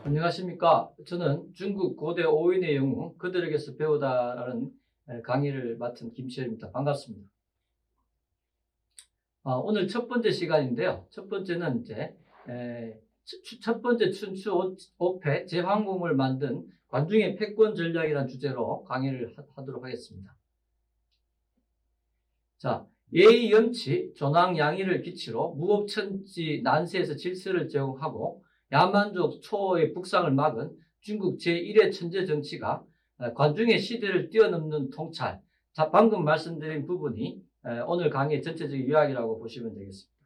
안녕하십니까. 저는 중국 고대 오인의 영웅 그들에게서 배우다라는 강의를 맡은 김시열입니다. 반갑습니다. 오늘 첫 번째 시간인데요. 첫 번째는 첫 번째 춘추 5패 제황공을 만든 관중의 패권 전략이라는 주제로 강의를 하도록 하겠습니다. 자, 예의 염치, 존왕 양의를 기치로 무법천지 난세에서 질서를 제공하고 야만족 초의 북상을 막은 중국 제1의 천재 정치가 관중의 시대를 뛰어넘는 통찰. 자, 방금 말씀드린 부분이 오늘 강의의 전체적인 요약이라고 보시면 되겠습니다.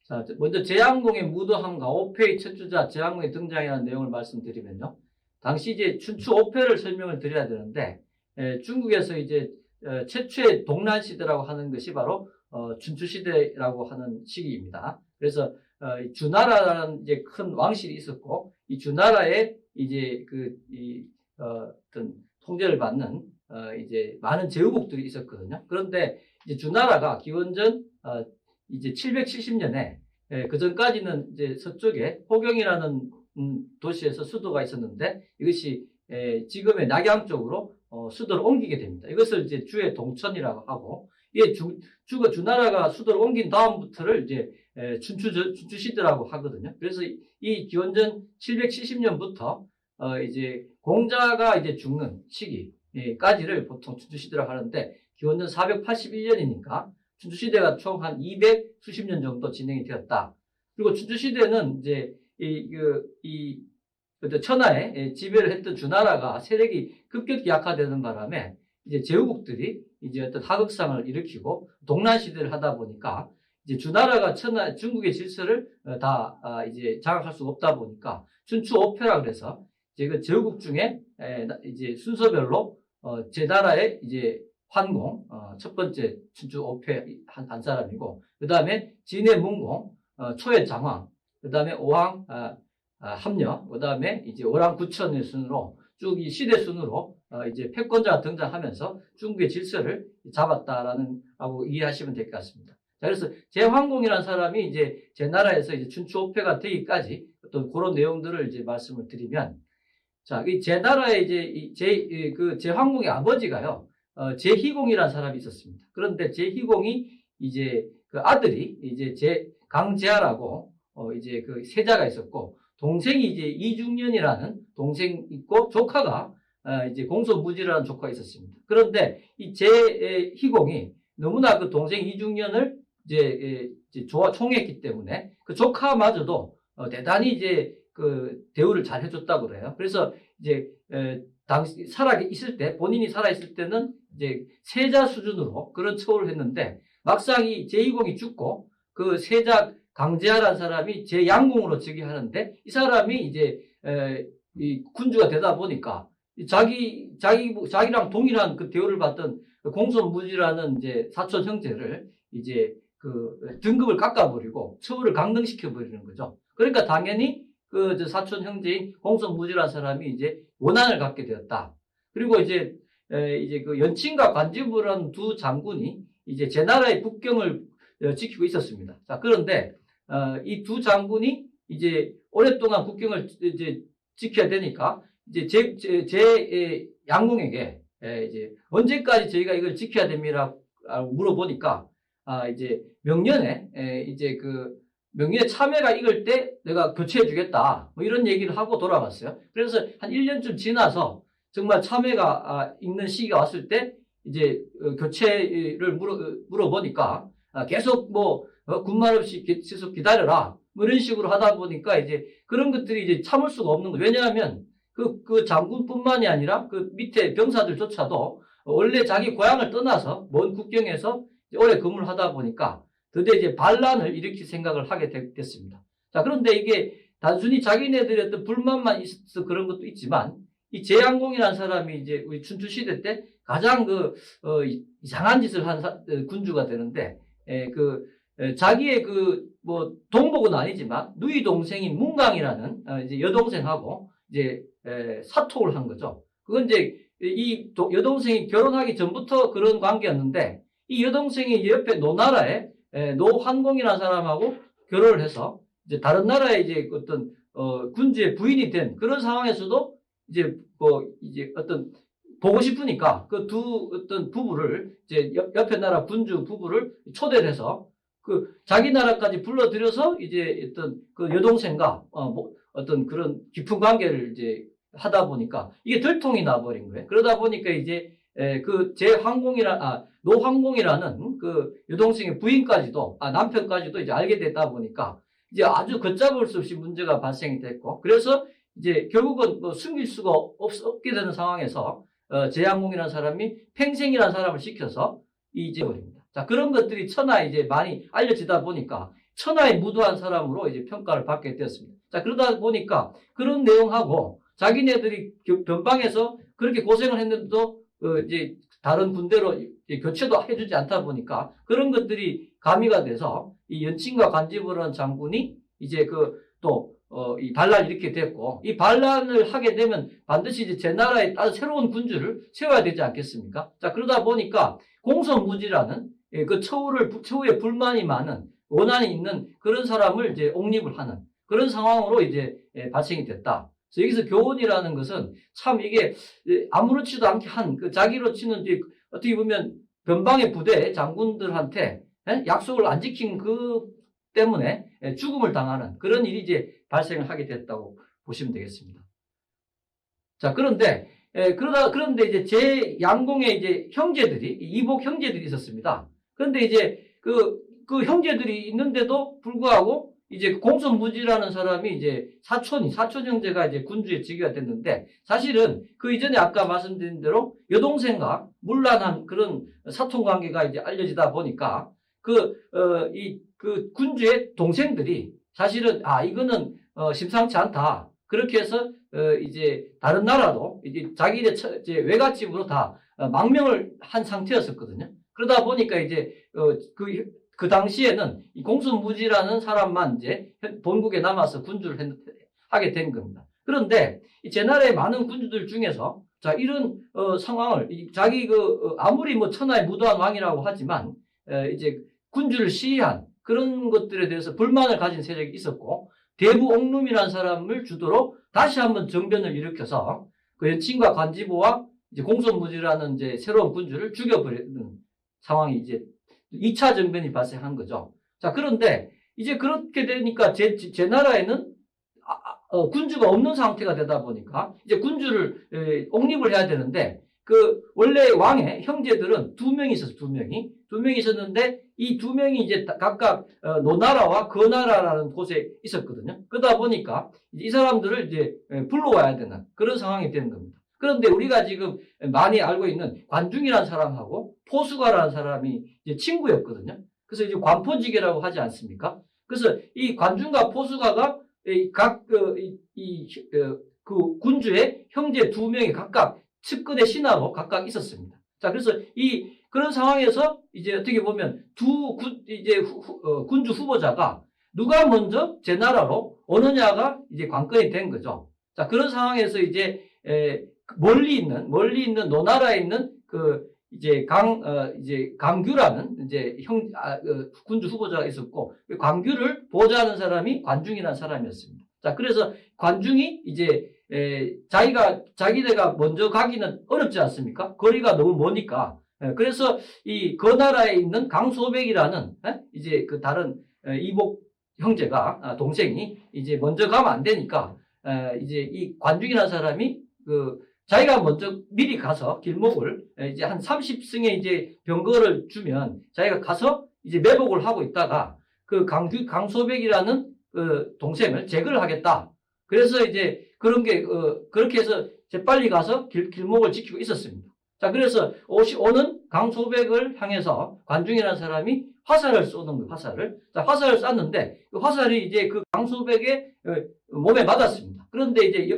자, 먼저 제왕공의 무도함과 5패의 첫 주자 제왕공의 등장이라는 내용을 말씀드리면요. 당시 이제 춘추 5패를 설명을 드려야 되는데 중국에서 이제 최초의 동란 시대라고 하는 것이 바로 춘추 시대라고 하는 시기입니다. 그래서 주나라라는 이제 큰 왕실이 있었고, 이 주나라에 이제 어떤 통제를 받는 이제 많은 제후국들이 있었거든요. 그런데 이제 주나라가 기원전 이제 770년에 그 전까지는 이제 서쪽에 호경이라는 도시에서 수도가 있었는데 이것이 지금의 낙양 쪽으로 수도를 옮기게 됩니다. 이것을 이제 주의 동천이라고 하고, 이게 주나라가 수도를 옮긴 다음부터를 이제 춘추 시대라고 하거든요. 그래서 이 기원전 770년부터 이제 공자가 이제 죽는 시기까지를 보통 춘추 시대라고 하는데, 기원전 481년이니까 춘추 시대가 총 한 200 수십 년 정도 진행이 되었다. 그리고 춘추 시대는 이제 천하에 지배를 했던 주나라가 세력이 급격히 약화되는 바람에 이제 제후국들이 이제 어떤 하극상을 일으키고 동란 시대를 하다 보니까 이제 주나라가 중국의 질서를 다 이제 장악할 수가 없다 보니까 춘추 5패라 그래서 이제 그 제후국 중에 이제 순서별로 제 나라의 이제 환공 첫 번째 춘추 5패 한 사람이고, 그 다음에 진해 문공 초의 장황, 그 다음에 오왕 합녀, 그 다음에 이제 오랑 구천의 순으로 쭉 이 시대 순으로 이제 패권자가 등장하면서 중국의 질서를 잡았다라는 하고 이해하시면 될 것 같습니다. 자, 그래서 제황공이라는 사람이 이제 제 나라에서 이제 춘추 5패가 되기까지 어떤 그런 내용들을 이제 말씀을 드리면, 자, 이 제 나라의 이제 제황공의 아버지가요, 제희공이라는 사람이 있었습니다. 그런데 제희공이 이제 그 아들이 이제 강제하라고 이제 그 세자가 있었고, 동생이 이제 이중년이라는 동생 있고, 조카가 이제 공소무지라는 조카가 있었습니다. 그런데 이 제희공이 너무나 그 동생 이중년을 이제 총했기 때문에 그 조카마저도 대단히 이제 그 대우를 잘 해줬다고 그래요. 그래서 이제 당시 본인이 살아 있을 때는 이제 세자 수준으로 그런 처우를 했는데, 막상 이 제희공이 죽고 그 세자 강제하라는 사람이 제양공으로 즉위하는데, 이 사람이 이제 이 군주가 되다 보니까 자기랑 동일한 그 대우를 받던 공소무지라는 이제 사촌 형제를 이제 그 등급을 깎아버리고 처우를 강등시켜 버리는 거죠. 그러니까 당연히 그 사촌 형제인 공소무지라는 사람이 이제 원한을 갖게 되었다. 그리고 이제 그 연친과 관지부라는 두 장군이 이제 제 나라의 국경을 지키고 있었습니다. 자, 그런데 이 두 장군이 이제 오랫동안 국경을 이제 지켜야 되니까 이제 제 양공에게 이제 언제까지 저희가 이걸 지켜야 됩니다라고 물어보니까 이제 명년에 참외가 익을 때 내가 교체해 주겠다, 뭐 이런 얘기를 하고 돌아갔어요. 그래서 한 1년쯤 지나서 정말 참외가 익는 시기가 왔을 때 이제 교체를 물어보니까 계속 군말 없이 계속 기다려라, 뭐 이런 식으로 하다 보니까 이제 그런 것들이 이제 참을 수가 없는 거예요. 왜냐하면 그 장군뿐만이 아니라 그 밑에 병사들조차도 원래 자기 고향을 떠나서 먼 국경에서 오래 근무를 하다 보니까 드디어 이제 반란을 일으킬 생각을 하게 됐습니다. 자, 그런데 이게 단순히 자기네들의 어떤 불만만 있어서 그런 것도 있지만, 이 제양공이라는 사람이 이제 우리 춘추 시대 때 가장 이상한 짓을 한 군주가 되는데, 자기의 동복은 아니지만 누이 동생인 문강이라는 이제 여동생하고 이제 사톡을 한 거죠. 그건 이제 이 여동생이 결혼하기 전부터 그런 관계였는데, 이 여동생이 옆에 노나라에 노환공이라는 사람하고 결혼을 해서 이제 다른 나라의 이제 어떤 군주의 부인이 된 그런 상황에서도 이제 이제 어떤 보고 싶으니까 그 두 어떤 부부를 이제 옆에 나라 군주 부부를 초대를 해서 그 자기 나라까지 불러들여서 이제 어떤 그 여동생과 어떤 그런 깊은 관계를 이제 하다 보니까 이게 들통이 나버린 거예요. 그러다 보니까 이제 그 노황공이라는 그 여동생의 부인까지도 남편까지도 이제 알게 됐다 보니까 이제 아주 걷잡을 수 없이 문제가 발생이 됐고, 그래서 이제 결국은 숨길 수가 없게 되는 상황에서 제양공이라는 사람이 팽생이라는 사람을 시켜서 이제 버립니다. 자, 그런 것들이 천하에 이제 많이 알려지다 보니까 천하에 무도한 사람으로 이제 평가를 받게 되었습니다. 자, 그러다 보니까 그런 내용하고 자기네들이 변방에서 그렇게 고생을 했는데도 이제 다른 군대로 교체도 해주지 않다 보니까 그런 것들이 가미가 돼서 이 연친과 간지보라는 장군이 이제 이 반란을 일으키게 됐고, 이 반란을 하게 되면 반드시 이제 제 나라에 따로 새로운 군주를 세워야 되지 않겠습니까? 자, 그러다 보니까 공손무지라는 그 처우에 불만이 많은, 원한이 있는 그런 사람을 이제 옹립을 하는 그런 상황으로 이제 발생이 됐다. 그래서 여기서 교훈이라는 것은 참 이게 아무렇지도 않게 그 자기로 치는 이제 어떻게 보면 변방의 부대 장군들한테 약속을 안 지킨 그 때문에 죽음을 당하는 그런 일이 이제 발생을 하게 됐다고 보시면 되겠습니다. 자, 그런데 이제 제 양공의 이제 형제들이, 이복 형제들이 있었습니다. 그런데 이제 그 형제들이 있는데도 불구하고 이제 공손무지라는 사람이 이제 사촌 형제가 이제 군주의 즉위가 됐는데, 사실은 그 이전에 아까 말씀드린 대로 여동생과 문란한 그런 사촌 관계가 이제 알려지다 보니까 그 군주의 동생들이 사실은 이거는 심상치 않다. 그렇게 해서 이제 다른 나라도 이제 자기네 외갓집으로 다 망명을 한 상태였었거든요. 그러다 보니까 이제 그 당시에는 이 공손무지라는 사람만 이제 본국에 남아서 군주를 하게 된 겁니다. 그런데 제 나라의 많은 군주들 중에서 자, 이런 상황을 자기 아무리 천하의 무도한 왕이라고 하지만 이제 군주를 시해한 그런 것들에 대해서 불만을 가진 세력이 있었고, 대부옥룸이라는 사람을 주도로 다시 한번 정변을 일으켜서 그 연친과 관지보와 이제 공손무지라는 이제 새로운 군주를 죽여버리는 상황이 이제 2차 정변이 발생한 거죠. 자, 그런데 이제 그렇게 되니까 제 나라에는 군주가 없는 상태가 되다 보니까 이제 군주를 옹립을 해야 되는데, 원래 왕의 형제들은 2명이 있었어요. 2명이 있었는데 이 2명이 이제 각각 노나라와 거나라라는 곳에 있었거든요. 그러다 보니까 이 사람들을 이제 불러와야 되는 그런 상황이 되는 겁니다. 그런데 우리가 지금 많이 알고 있는 관중이라는 사람하고 포수가라는 사람이 이제 친구였거든요. 그래서 이제 관포지계라고 하지 않습니까? 그래서 이 관중과 포수가가 그 군주의 형제 2명이 각각 측근의 신하로 각각 있었습니다. 자, 그래서 그런 상황에서 이제 어떻게 보면 군주 후보자가 누가 먼저 제 나라로 오느냐가 이제 관건이 된 거죠. 자, 그런 상황에서 이제 멀리 있는 노나라에 있는 이제 강규라는 이제 군주 후보자가 있었고, 광규를 보좌하는 사람이 관중이라는 사람이었습니다. 자, 그래서 관중이 이제 자기네가 먼저 가기는 어렵지 않습니까? 거리가 너무 머니까. 그래서 그 나라에 있는 강소백이라는 이제 다른 이복 형제가 동생이 이제 먼저 가면 안 되니까 이제 이 관중이라는 사람이 자기가 먼저 미리 가서 길목을 이제 한 30승의 이제 병거를 주면 자기가 가서 이제 매복을 하고 있다가 강소백이라는 동생을 제거를 하겠다. 그래서 이제 그렇게 해서 재빨리 가서 길목을 지키고 있었습니다. 자, 그래서 오는 강소백을 향해서 관중이라는 사람이 화살을 쏘는 거예요, 화살을. 자, 화살을 쐈는데, 그 화살이 이제 그 강소백의 몸에 맞았습니다. 그런데 이제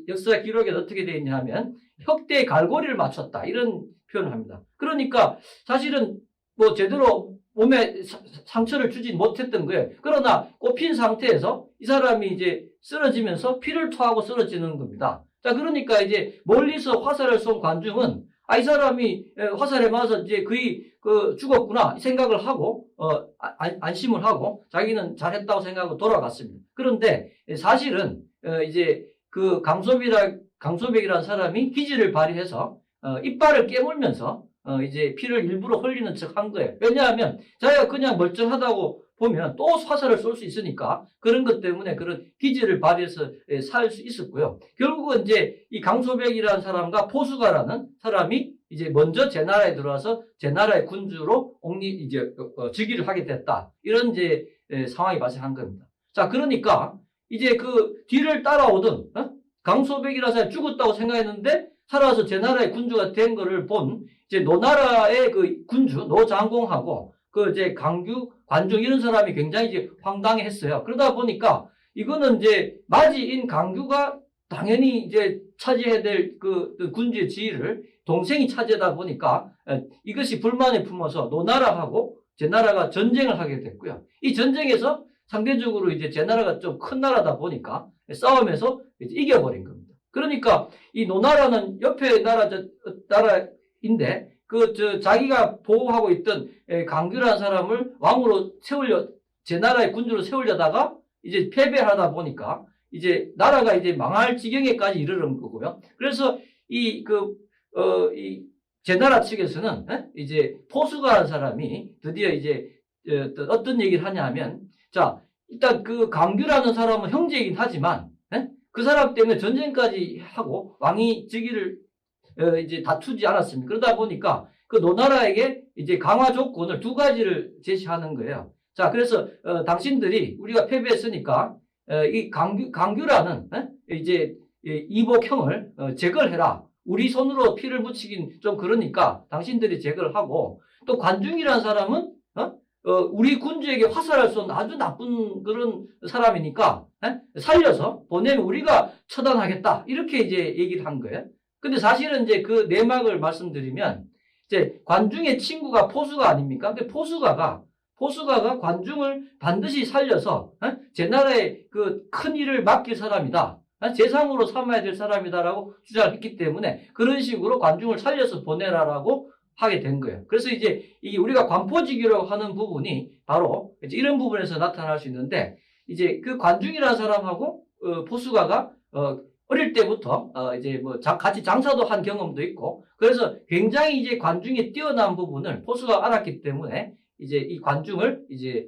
역사 기록에 어떻게 되어 있냐 하면, 혁대의 갈고리를 맞췄다. 이런 표현을 합니다. 그러니까 사실은 제대로 몸에 상처를 주지 못했던 거예요. 그러나 꼽힌 상태에서 이 사람이 이제 쓰러지면서 피를 토하고 쓰러지는 겁니다. 자, 그러니까 이제 멀리서 화살을 쏜 관중은 이 사람이 화살에 맞아서 이제 거의 죽었구나 이 생각을 하고 안심을 하고 자기는 잘했다고 생각하고 돌아갔습니다. 그런데 사실은 이제 그 강소백이라는 사람이 기지를 발휘해서 이빨을 깨물면서 이제 피를 일부러 흘리는 척 한 거예요. 왜냐하면 자기가 그냥 멀쩡하다고 보면 또 화살을 쏠 수 있으니까 그런 것 때문에 그런 기지를 발휘해서 살 수 있었고요. 결국은 이제 이 강소백이라는 사람과 포수가라는 사람이 이제 먼저 제 나라에 들어와서 제 나라의 군주로 즉위를 하게 됐다. 이런 이제 상황이 발생한 겁니다. 자, 그러니까 이제 그 뒤를 따라오던 강소백이라는 사람이 죽었다고 생각했는데 살아서 제 나라의 군주가 된 거를 본 이제 노나라의 그 군주 노장공하고 그 이제 관중 이런 사람이 굉장히 이제 황당해했어요. 그러다 보니까 이거는 이제 맞이인 강규가 당연히 이제 차지해야 될 그 군주의 지위를 동생이 차지하다 보니까 이것이 불만에 품어서 노나라하고 제 나라가 전쟁을 하게 됐고요. 이 전쟁에서 상대적으로 이제 제 나라가 좀 큰 나라다 보니까 싸움에서 이제 이겨버린 겁니다. 그러니까 이 노나라는 옆에 나라인데 자기가 보호하고 있던 강규라는 사람을 왕으로 제 나라의 군주로 세우려다가 이제 패배하다 보니까 이제 나라가 이제 망할 지경에까지 이르는 거고요. 그래서 제 나라 측에서는 이제 포수가라는 사람이 드디어 이제 어떤 얘기를 하냐면 자, 일단 그 강규라는 사람은 형제이긴 하지만 그 사람 때문에 전쟁까지 하고 왕이 즉위를 이제 다투지 않았습니다. 그러다 보니까 그 노나라에게 이제 강화 조건을 두 가지를 제시하는 거예요. 자, 그래서 당신들이 우리가 패배했으니까 이 강규라는 이제 이복형을 제거를 해라. 우리 손으로 피를 묻히긴 좀 그러니까 당신들이 제거를 하고 또 관중이라는 사람은 우리 군주에게 화살을 쏜 아주 나쁜 그런 사람이니까 살려서 보내면 우리가 처단하겠다. 이렇게 이제 얘기를 한 거예요. 근데 사실은 이제 그 내막을 말씀드리면 이제 관중의 친구가 포수가 아닙니까? 근데 포수가가 관중을 반드시 살려서 제 나라의 그 큰 일을 맡길 사람이다. 재상으로 삼아야 될 사람이다라고 주장을 했기 때문에 그런 식으로 관중을 살려서 보내라라고 하게 된 거예요. 그래서 이제 이게 우리가 관포지기라고 하는 부분이 바로 이제 이런 부분에서 나타날 수 있는데 이제 그 관중이라는 사람하고 포수가가 어릴 때부터 이제 뭐 같이 장사도 한 경험도 있고 그래서 굉장히 이제 관중에 뛰어난 부분을 포수가 알았기 때문에 이제 이 관중을 이제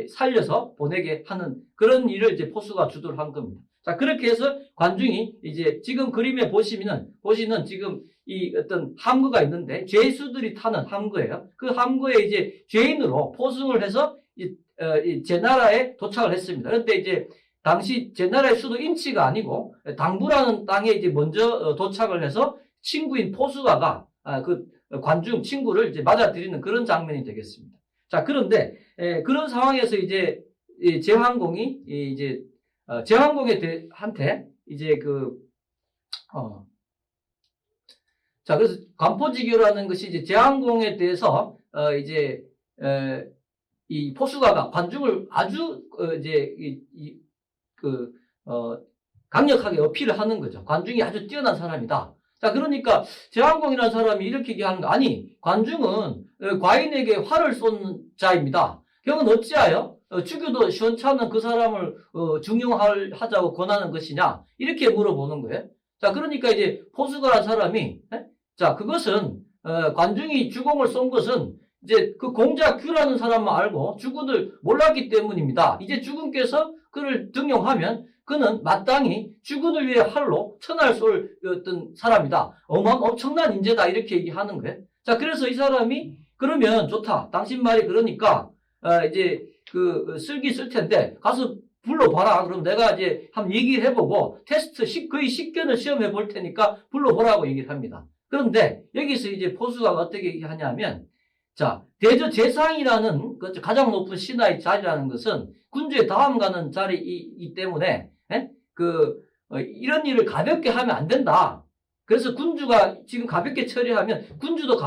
살려서 보내게 하는 그런 일을 이제 포수가 주도를 한 겁니다. 자, 그렇게 해서 관중이 이제 지금 그림에 보시는 지금 이 어떤 함구가 있는데 죄수들이 타는 함구예요. 그 함구에 이제 죄인으로 포승을 해서 제 나라에 도착을 했습니다. 그런데 이제 당시 제 나라의 수도 인치가 아니고 당부라는 땅에 이제 먼저 도착을 해서 친구인 포수가가 그 관중 친구를 이제 맞아들이는 그런 장면이 되겠습니다. 자, 그런데 그런 상황에서 이제 제왕공이 이제 제왕공한테 이제 자, 그래서 관포지교라는 것이 이제 제왕공에 대해서 이제 이 포수가가 관중을 아주 강력하게 어필을 하는 거죠. 관중이 아주 뛰어난 사람이다. 자, 그러니까 제왕공이라는 사람이 이렇게 얘기하는 거 아니 관중은 과인에게 활을 쏜 자입니다. 경은 어찌하여 주교도 시원찮은 그 사람을 중용하자고 권하는 것이냐 이렇게 물어보는 거예요. 자, 그러니까 이제 포수가라는 사람이 자, 그것은 관중이 주공을 쏜 것은 이제 그 공자 규라는 사람만 알고 주군을 몰랐기 때문입니다. 이제 주군께서 그를 등용하면 그는 마땅히 주군을 위해 활로 천할 쏠 어떤 사람이다. 엄청난 인재다. 이렇게 얘기하는 거예요. 자, 그래서 이 사람이 그러면 좋다. 당신 말이 그러니까 이제 쓸기 쓸 텐데 가서 불러봐라. 그럼 내가 이제 한번 얘기를 해보고 테스트 거의 식견을 시험해 볼 테니까 불러보라고 얘기를 합니다. 그런데 여기서 이제 포수가 어떻게 얘기하냐면 자, 대저재상이라는 그 가장 높은 신하의 자리라는 것은 군주의 다음 가는 자리이기 때문에 이런 일을 가볍게 하면 안 된다. 그래서 군주가 지금 가볍게 처리하면 군주도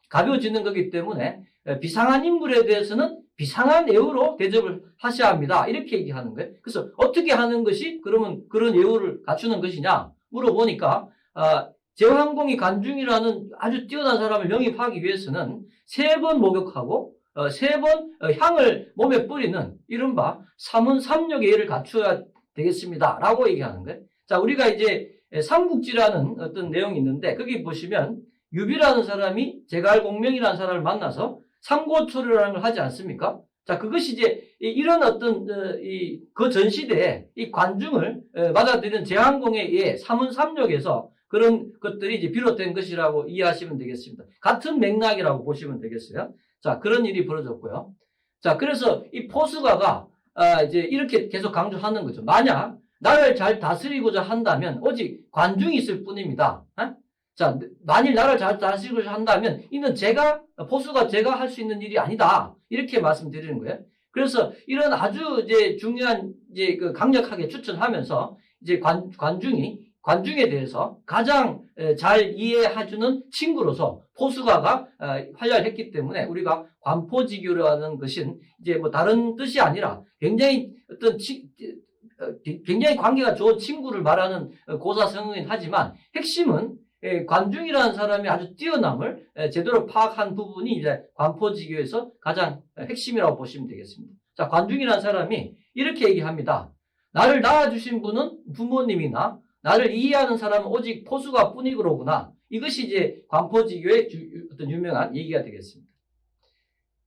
가벼워지는 거기 때문에 비상한 인물에 대해서는 비상한 예우로 대접을 하셔야 합니다. 이렇게 얘기하는 거예요. 그래서 어떻게 하는 것이 그러면 그런 예우를 갖추는 것이냐 물어보니까 제왕공이 관중이라는 아주 뛰어난 사람을 영입하기 위해서는 3번 목욕하고 3번 향을 몸에 뿌리는 이른바 삼은삼력의 예를 갖추어야 되겠습니다. 라고 얘기하는 거예요. 자, 우리가 이제 삼국지라는 어떤 내용이 있는데 거기 보시면 유비라는 사람이 제갈공명이라는 사람을 만나서 삼고초려라는 걸 하지 않습니까? 자, 그것이 이제 이런 어떤 그 전시대에 이 관중을 받아들이는 제왕공의 예, 삼은삼력에서 그런 것들이 이제 비롯된 것이라고 이해하시면 되겠습니다. 같은 맥락이라고 보시면 되겠어요. 자, 그런 일이 벌어졌고요. 자, 그래서 이 포스가가 이제 이렇게 계속 강조하는 거죠. 만약 나를 잘 다스리고자 한다면 오직 관중이 있을 뿐입니다. 자, 만일 나를 잘 다스리고자 한다면 이는 포스가 제가 할 수 있는 일이 아니다. 이렇게 말씀드리는 거예요. 그래서 이런 아주 이제 중요한 이제 그 강력하게 추천하면서 이제 관중에 대해서 가장 잘 이해해주는 친구로서 포스가가 활약했기 때문에 우리가 관포지교라는 것은 이제 뭐 다른 뜻이 아니라 굉장히 굉장히 관계가 좋은 친구를 말하는 고사성어긴 하지만 핵심은 관중이라는 사람이 아주 뛰어남을 제대로 파악한 부분이 이제 관포지교에서 가장 핵심이라고 보시면 되겠습니다. 자, 관중이라는 사람이 이렇게 얘기합니다. 나를 낳아주신 분은 부모님이나 나를 이해하는 사람은 오직 포수가 뿐이로구나. 이것이 이제 관포지교의 어떤 유명한 얘기가 되겠습니다.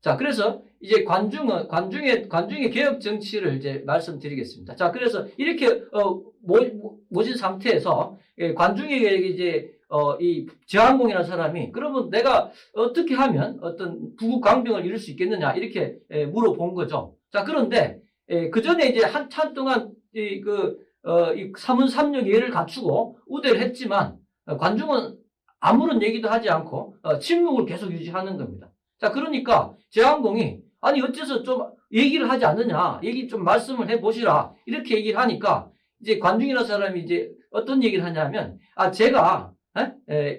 자, 그래서 이제 관중의 개혁 정치를 이제 말씀드리겠습니다. 자, 그래서 이렇게 모진 상태에서 관중에게 이제 이 제왕공이라는 사람이 그러면 내가 어떻게 하면 어떤 부국 강병을 이룰 수 있겠느냐 이렇게 물어본 거죠. 자, 그런데 그 전에 이제 한참 동안 이 삼은삼력 예를 갖추고 우대를 했지만 관중은 아무런 얘기도 하지 않고 침묵을 계속 유지하는 겁니다. 자, 그러니까 제왕공이 아니 어째서 좀 얘기를 하지 않느냐, 얘기 좀 말씀을 해보시라 이렇게 얘기를 하니까 이제 관중이라는 사람이 이제 어떤 얘기를 하냐면 제가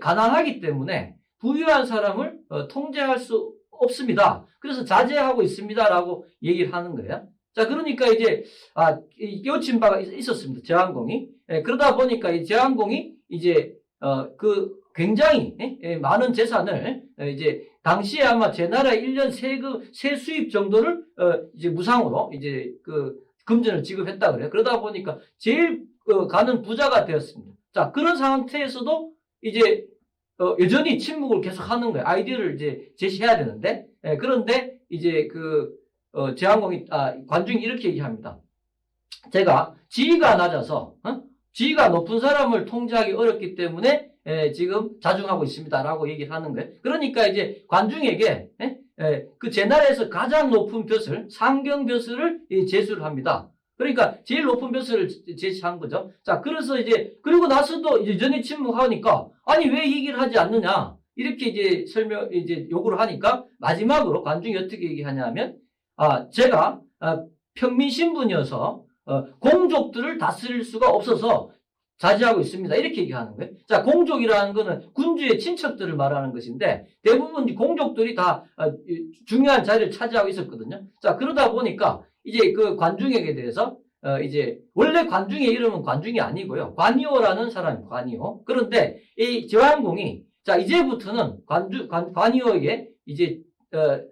가난하기 때문에 부유한 사람을 통제할 수 없습니다. 그래서 자제하고 있습니다라고 얘기를 하는 거예요. 자, 그러니까 이제 깨우친 바가 있었습니다. 제왕공이. 그러다 보니까 이 제왕공이 이제 굉장히 많은 재산을 이제 당시에 아마 제 나라 1년 세 수입 정도를 이제 무상으로 이제 금전을 지급했다 그래요. 그러다 보니까 제일 가는 부자가 되었습니다. 자, 그런 상태에서도 이제 여전히 침묵을 계속 하는 거예요. 아이디어를 이제 제시해야 되는데 그런데 이제 관중이 이렇게 얘기합니다. 제가 지위가 낮아서 지위가 높은 사람을 통제하기 어렵기 때문에 지금 자중하고 있습니다라고 얘기를 하는 거예요. 그러니까 이제 관중에게 그 제 나라에서 가장 높은 벼슬, 상경벼슬을 제수를 합니다. 그러니까 제일 높은 벼슬을 제시한 거죠. 자, 그래서 이제 그리고 나서도 여전히 침묵하니까 아니 왜 얘기를 하지 않느냐 이렇게 이제 요구를 하니까 마지막으로 관중이 어떻게 얘기하냐면 제가 평민 신분이어서 공족들을 다스릴 수가 없어서 자제하고 있습니다. 이렇게 얘기하는 거예요. 자, 공족이라는 거는 군주의 친척들을 말하는 것인데 대부분 공족들이 다 중요한 자리를 차지하고 있었거든요. 자, 그러다 보니까 이제 그 관중에게 대해서 이제 원래 관중의 이름은 관중이 아니고요. 관이오라는 사람이 관이오. 그런데 이 제왕공이 자, 이제부터는 관이오에게 이제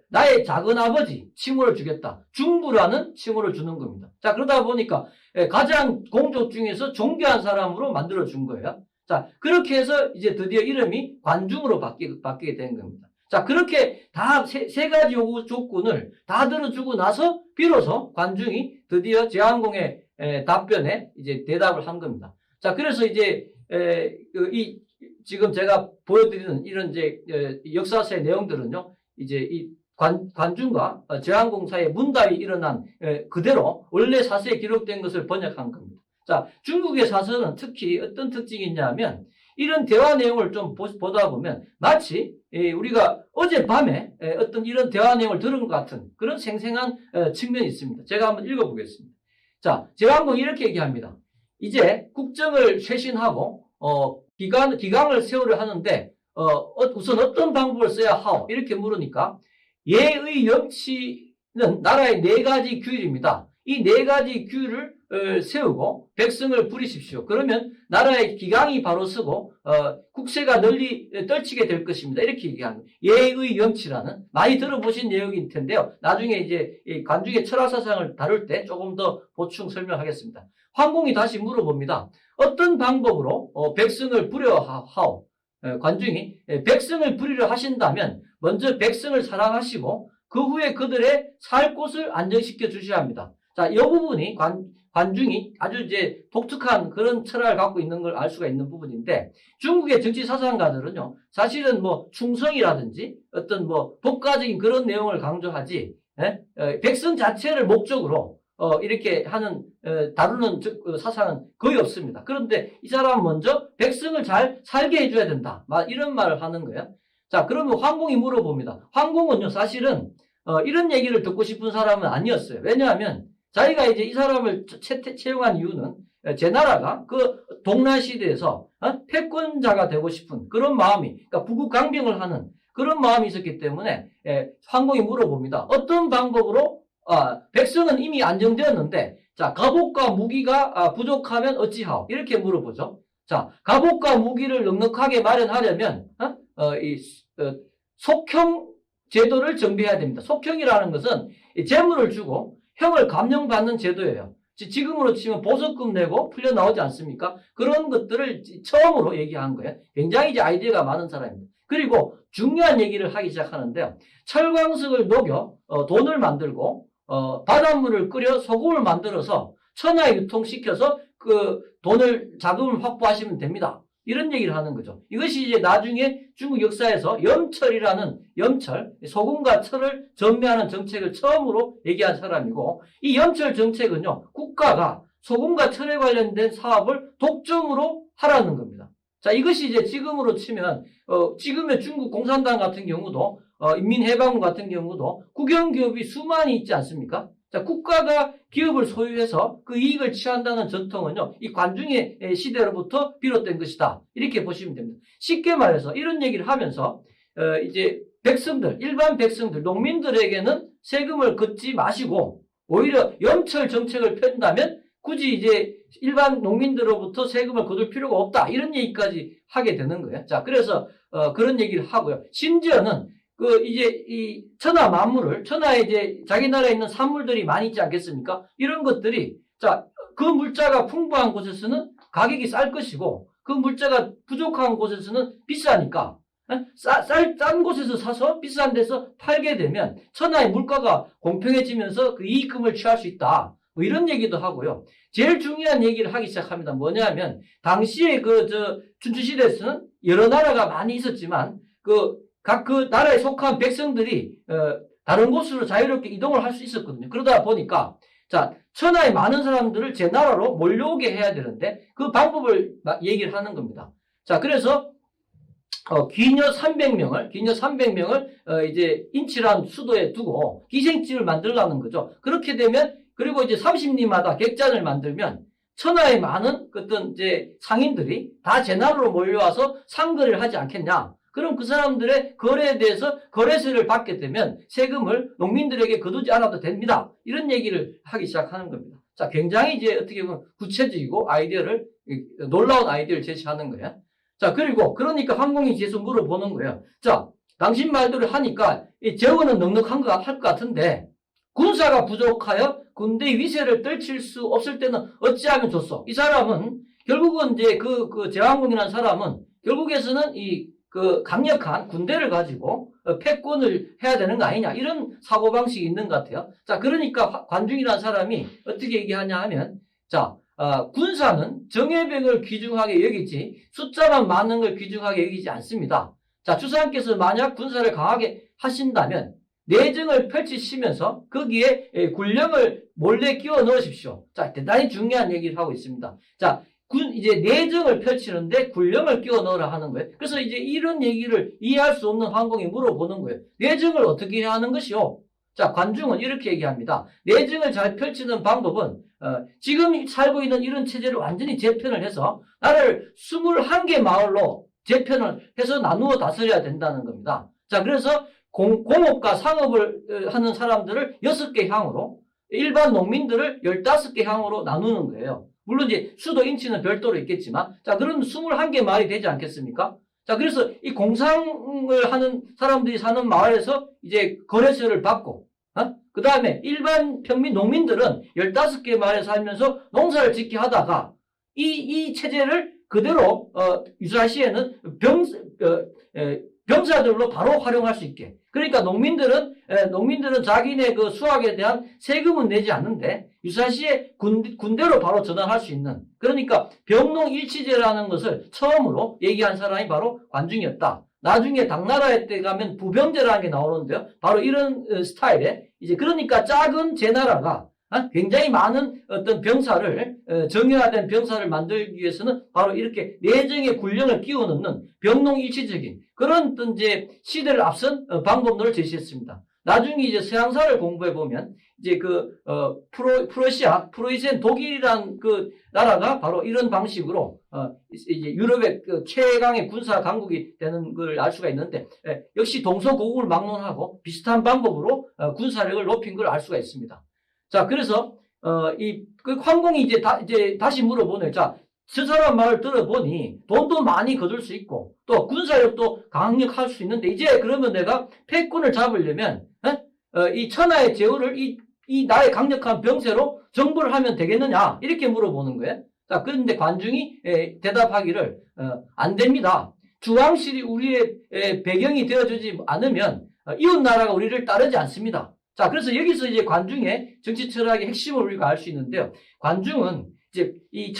나의 작은 아버지 칭호를 주겠다. 중부라는 칭호를 주는 겁니다. 자, 그러다 보니까 가장 공족 중에서 존귀한 사람으로 만들어 준 거예요. 자, 그렇게 해서 이제 드디어 이름이 관중으로 바뀌게 된 겁니다. 자, 그렇게 다 세 가지 요구 조건을 다 들어주고 나서 비로소 관중이 드디어 제왕공의 답변에 이제 대답을 한 겁니다. 자, 그래서 이제 지금 제가 보여드리는 이런 이제 역사서의 내용들은요, 이제 이 관중과 제왕공 사이에 문답이 일어난 그대로 원래 사서에 기록된 것을 번역한 겁니다. 자, 중국의 사서는 특히 어떤 특징이 있냐면 이런 대화 내용을 좀 보다 보면 마치 우리가 어젯밤에 어떤 이런 대화 내용을 들은 것 같은 그런 생생한 측면이 있습니다. 제가 한번 읽어보겠습니다. 자, 제왕공이 이렇게 얘기합니다. 이제 국정을 쇄신하고 기강을 세우려 하는데 우선 어떤 방법을 써야 하오? 이렇게 물으니까 예의 영치는 나라의 4가지 규율입니다. 이 4가지 규율을 세우고 백성을 부리십시오. 그러면 나라의 기강이 바로 서고 국세가 널리 떨치게 될 것입니다. 이렇게 얘기하는 예의 염치라는 많이 들어보신 내용일 텐데요. 나중에 이제 이 관중의 철학사상을 다룰 때 조금 더 보충 설명하겠습니다. 황공이 다시 물어봅니다. 어떤 방법으로 백성을 부려하오? 관중이 백성을 부리려 하신다면 먼저 백성을 사랑하시고 그 후에 그들의 살 곳을 안정시켜 주셔야 합니다. 자, 이 부분이 관중이 아주 이제 독특한 그런 철학을 갖고 있는 걸 알 수가 있는 부분인데 중국의 정치 사상가들은요, 사실은 뭐 충성이라든지 어떤 뭐 독가적인 그런 내용을 강조하지, 백성 자체를 목적으로 이렇게 하는 다루는 사상은 거의 없습니다. 그런데 이 사람은 먼저 백성을 잘 살게 해줘야 된다. 이런 말을 하는 거예요. 자, 그러면 황공이 물어봅니다. 황공은요, 사실은 이런 얘기를 듣고 싶은 사람은 아니었어요. 왜냐하면 자기가 이제 이 사람을 채용한 이유는 제 나라가 그 동란 시대에서 패권자가 되고 싶은 그런 마음이, 그러니까 부국 강병을 하는 그런 마음이 있었기 때문에 황공이 물어봅니다. 어떤 방법으로 백성은 이미 안정되었는데, 자, 갑옷과 무기가 부족하면 어찌하오? 이렇게 물어보죠. 자, 갑옷과 무기를 넉넉하게 마련하려면 속형 제도를 정비해야 됩니다. 속형이라는 것은 재물을 주고 형을 감형받는 제도예요. 지금으로 치면 보석금 내고 풀려 나오지 않습니까? 그런 것들을 처음으로 얘기한 거예요. 굉장히 이제 아이디어가 많은 사람입니다. 그리고 중요한 얘기를 하기 시작하는데요. 철광석을 녹여 돈을 만들고 바닷물을 끓여 소금을 만들어서 천하에 유통시켜서 그 돈을 자금을 확보하시면 됩니다. 이런 얘기를 하는 거죠. 이것이 이제 나중에 중국 역사에서 염철이라는 소금과 철을 전매하는 정책을 처음으로 얘기한 사람이고, 이 염철 정책은요, 국가가 소금과 철에 관련된 사업을 독점으로 하라는 겁니다. 자, 이것이 이제 지금으로 치면, 지금의 중국 공산당 같은 경우도, 인민해방군 같은 경우도 국영기업이 수많이 있지 않습니까? 자, 국가가 기업을 소유해서 그 이익을 취한다는 전통은요, 이 관중의 시대로부터 비롯된 것이다. 이렇게 보시면 됩니다. 쉽게 말해서 이런 얘기를 하면서, 이제 백성들, 일반 백성들, 농민들에게는 세금을 걷지 마시고, 오히려 염철 정책을 편다면 굳이 이제 일반 농민들로부터 세금을 거둘 필요가 없다. 이런 얘기까지 하게 되는 거예요. 자, 그래서, 그런 얘기를 하고요. 심지어는 이제, 이, 천하에 이제 자기 나라에 있는 산물들이 많이 있지 않겠습니까? 이런 것들이, 자, 그 물자가 풍부한 곳에서는 가격이 쌀 것이고, 그 물자가 부족한 곳에서는 비싸니까, 싼 곳에서 사서 비싼 데서 팔게 되면 천하의 물가가 공평해지면서 그 이익금을 취할 수 있다. 뭐 이런 얘기도 하고요. 제일 중요한 얘기를 하기 시작합니다. 뭐냐면, 당시에 춘추시대에서는 여러 나라가 많이 있었지만, 각 그 나라에 속한 백성들이 다른 곳으로 자유롭게 이동을 할 수 있었거든요. 그러다 보니까 자, 천하의 많은 사람들을 제 나라로 몰려오게 해야 되는데 그 방법을 얘기를 하는 겁니다. 자, 그래서 귀녀 300명을 이제 인치란 수도에 두고 기생집을 만들라는 거죠. 그렇게 되면, 그리고 이제 30리마다 객잔을 만들면 천하의 많은 어떤 이제 상인들이 다 제 나라로 몰려와서 상거래를 하지 않겠냐. 그럼 그 사람들의 거래에 대해서 거래세를 받게 되면 세금을 농민들에게 거두지 않아도 됩니다. 이런 얘기를 하기 시작하는 겁니다. 자, 굉장히 이제 어떻게 보면 구체적이고 놀라운 아이디어를 제시하는 거예요. 자, 그리고 그러니까 황공이 계속 물어보는 거예요. 자, 당신 말대로 하니까 이 재원은 넉넉한 거 할 것 같은데 군사가 부족하여 군대의 위세를 떨칠 수 없을 때는 어찌하면 좋소? 이 사람은 결국은 이제 제왕공이라는 사람은 결국에서는 강력한 군대를 가지고 패권을 해야 되는 거 아니냐, 이런 사고방식이 있는 것 같아요. 자, 그러니까 관중이라는 사람이 어떻게 얘기하냐 하면, 자, 군사는 정예병을 귀중하게 여기지 숫자만 많은 걸 귀중하게 여기지 않습니다. 자, 주상께서 만약 군사를 강하게 하신다면 내정을 펼치시면서 거기에 군령을 몰래 끼워 넣으십시오. 자, 대단히 중요한 얘기를 하고 있습니다. 자, 이제 내정을 펼치는데 군령을 끼워 넣으라 하는 거예요. 그래서 이제 이런 얘기를 이해할 수 없는 황공이 물어보는 거예요. 내정을 어떻게 해야 하는 것이요? 자, 관중은 이렇게 얘기합니다. 내정을 잘 펼치는 방법은, 지금 살고 있는 이런 체제를 완전히 재편을 해서, 나라를 21개 마을로 재편을 해서 나누어 다스려야 된다는 겁니다. 자, 그래서 공업과 상업을 하는 사람들을 6개 향으로, 일반 농민들을 15개 항으로 나누는 거예요. 물론 이제 수도 인치는 별도로 있겠지만, 자, 그럼 21개 마을이 되지 않겠습니까? 자, 그래서 이 공상을 하는 사람들이 사는 마을에서 이제 거래세를 받고, 그 다음에 일반 평민 농민들은 15개 마을에 살면서 농사를 짓게 하다가 이 체제를 그대로 유사시에는 병사들로 바로 활용할 수 있게. 그러니까 농민들은 자기네 그 수확에 대한 세금은 내지 않는데 유사시에 군대로 바로 전환할 수 있는. 그러니까 병농일치제라는 것을 처음으로 얘기한 사람이 바로 관중이었다. 나중에 당나라 때 가면 부병제라는 게 나오는데요. 바로 이런 스타일의 이제 그러니까 작은 제나라가 굉장히 많은 어떤 병사를 정예화된 병사를 만들기 위해서는 바로 이렇게 내정의 군령을 끼워넣는 병농일치적인 그런 어떤 이제 시대를 앞선 방법론을 제시했습니다. 나중에 이제 서양사를 공부해 보면 이제 프로이센 독일이란 그 나라가 바로 이런 방식으로 이제 유럽의 그 최강의 군사 강국이 되는 걸 알 수가 있는데 역시 동서고국을 막론하고 비슷한 방법으로 군사력을 높인 걸 알 수가 있습니다. 자, 그래서 그 황공이 이제 다시 물어보네요. 자, 저 사람 말을 들어보니 돈도 많이 거둘 수 있고 또 군사력도 강력할 수 있는데 이제 그러면 내가 패권을 잡으려면 이 천하의 제후를 이 나의 강력한 병세로 정벌을 하면 되겠느냐 이렇게 물어보는 거예요. 자, 그런데 관중이 대답하기를 안 됩니다. 주왕실이 우리의 배경이 되어주지 않으면 이웃 나라가 우리를 따르지 않습니다. 자, 그래서 여기서 이제 관중의 정치 철학의 핵심을 우리가 알 수 있는데요. 관중은 이제 이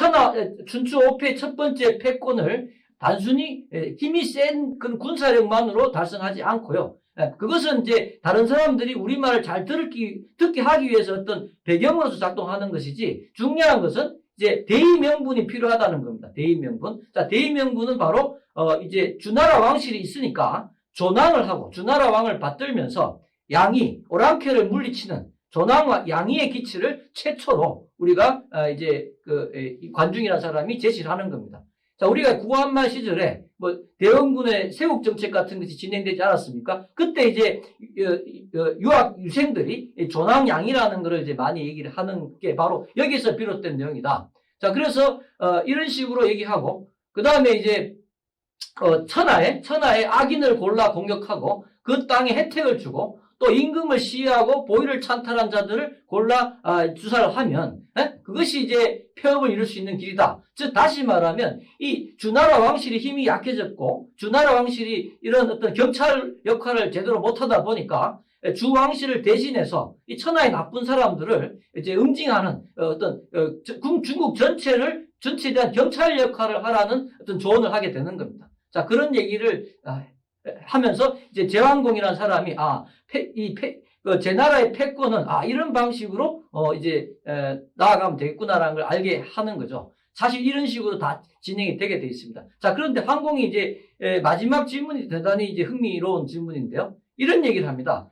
춘추 5패 첫 번째 패권을 단순히 힘이 센 그 군사력만으로 달성하지 않고요. 그것은 이제 다른 사람들이 우리말을 잘 듣게 하기 위해서 어떤 배경으로서 작동하는 것이지 중요한 것은 이제 대의명분이 필요하다는 겁니다. 대의명분. 자, 대의명분은 바로 이제 주나라 왕실이 있으니까 조낭을 하고 주나라 왕을 받들면서 양이 오랑캐를 물리치는 조낭과 양의의 기치를 최초로 우리가 이제 관중이라는 사람이 제시를 하는 겁니다. 자, 우리가 구한말 시절에 뭐 대원군의 세국 정책 같은 것이 진행되지 않았습니까? 그때 이제 유학 유생들이 조낭양이라는 것을 이제 많이 얘기를 하는 게 바로 여기서 비롯된 내용이다. 자, 그래서 이런 식으로 얘기하고 그 다음에 이제 천하의 악인을 골라 공격하고 그 땅에 혜택을 주고 또 임금을 시해하고 보위를 찬탈한 자들을 골라 주사를 하면 그것이 이제 폐업을 이룰 수 있는 길이다. 즉 다시 말하면 이 주나라 왕실이 힘이 약해졌고 주나라 왕실이 이런 어떤 경찰 역할을 제대로 못하다 보니까 주 왕실을 대신해서 이 천하의 나쁜 사람들을 이제 응징하는 어떤 중국 전체에 대한 경찰 역할을 하라는 어떤 조언을 하게 되는 겁니다. 자, 그런 얘기를 하면서 이제 제왕공이라는 사람이 제 나라의 패권은 이런 방식으로 이제 나아가면 되겠구나라는 걸 알게 하는 거죠. 사실 이런 식으로 다 진행이 되게 돼 있습니다. 자, 그런데 황공이 이제 마지막 질문이 대단히 이제 흥미로운 질문인데요. 이런 얘기를 합니다.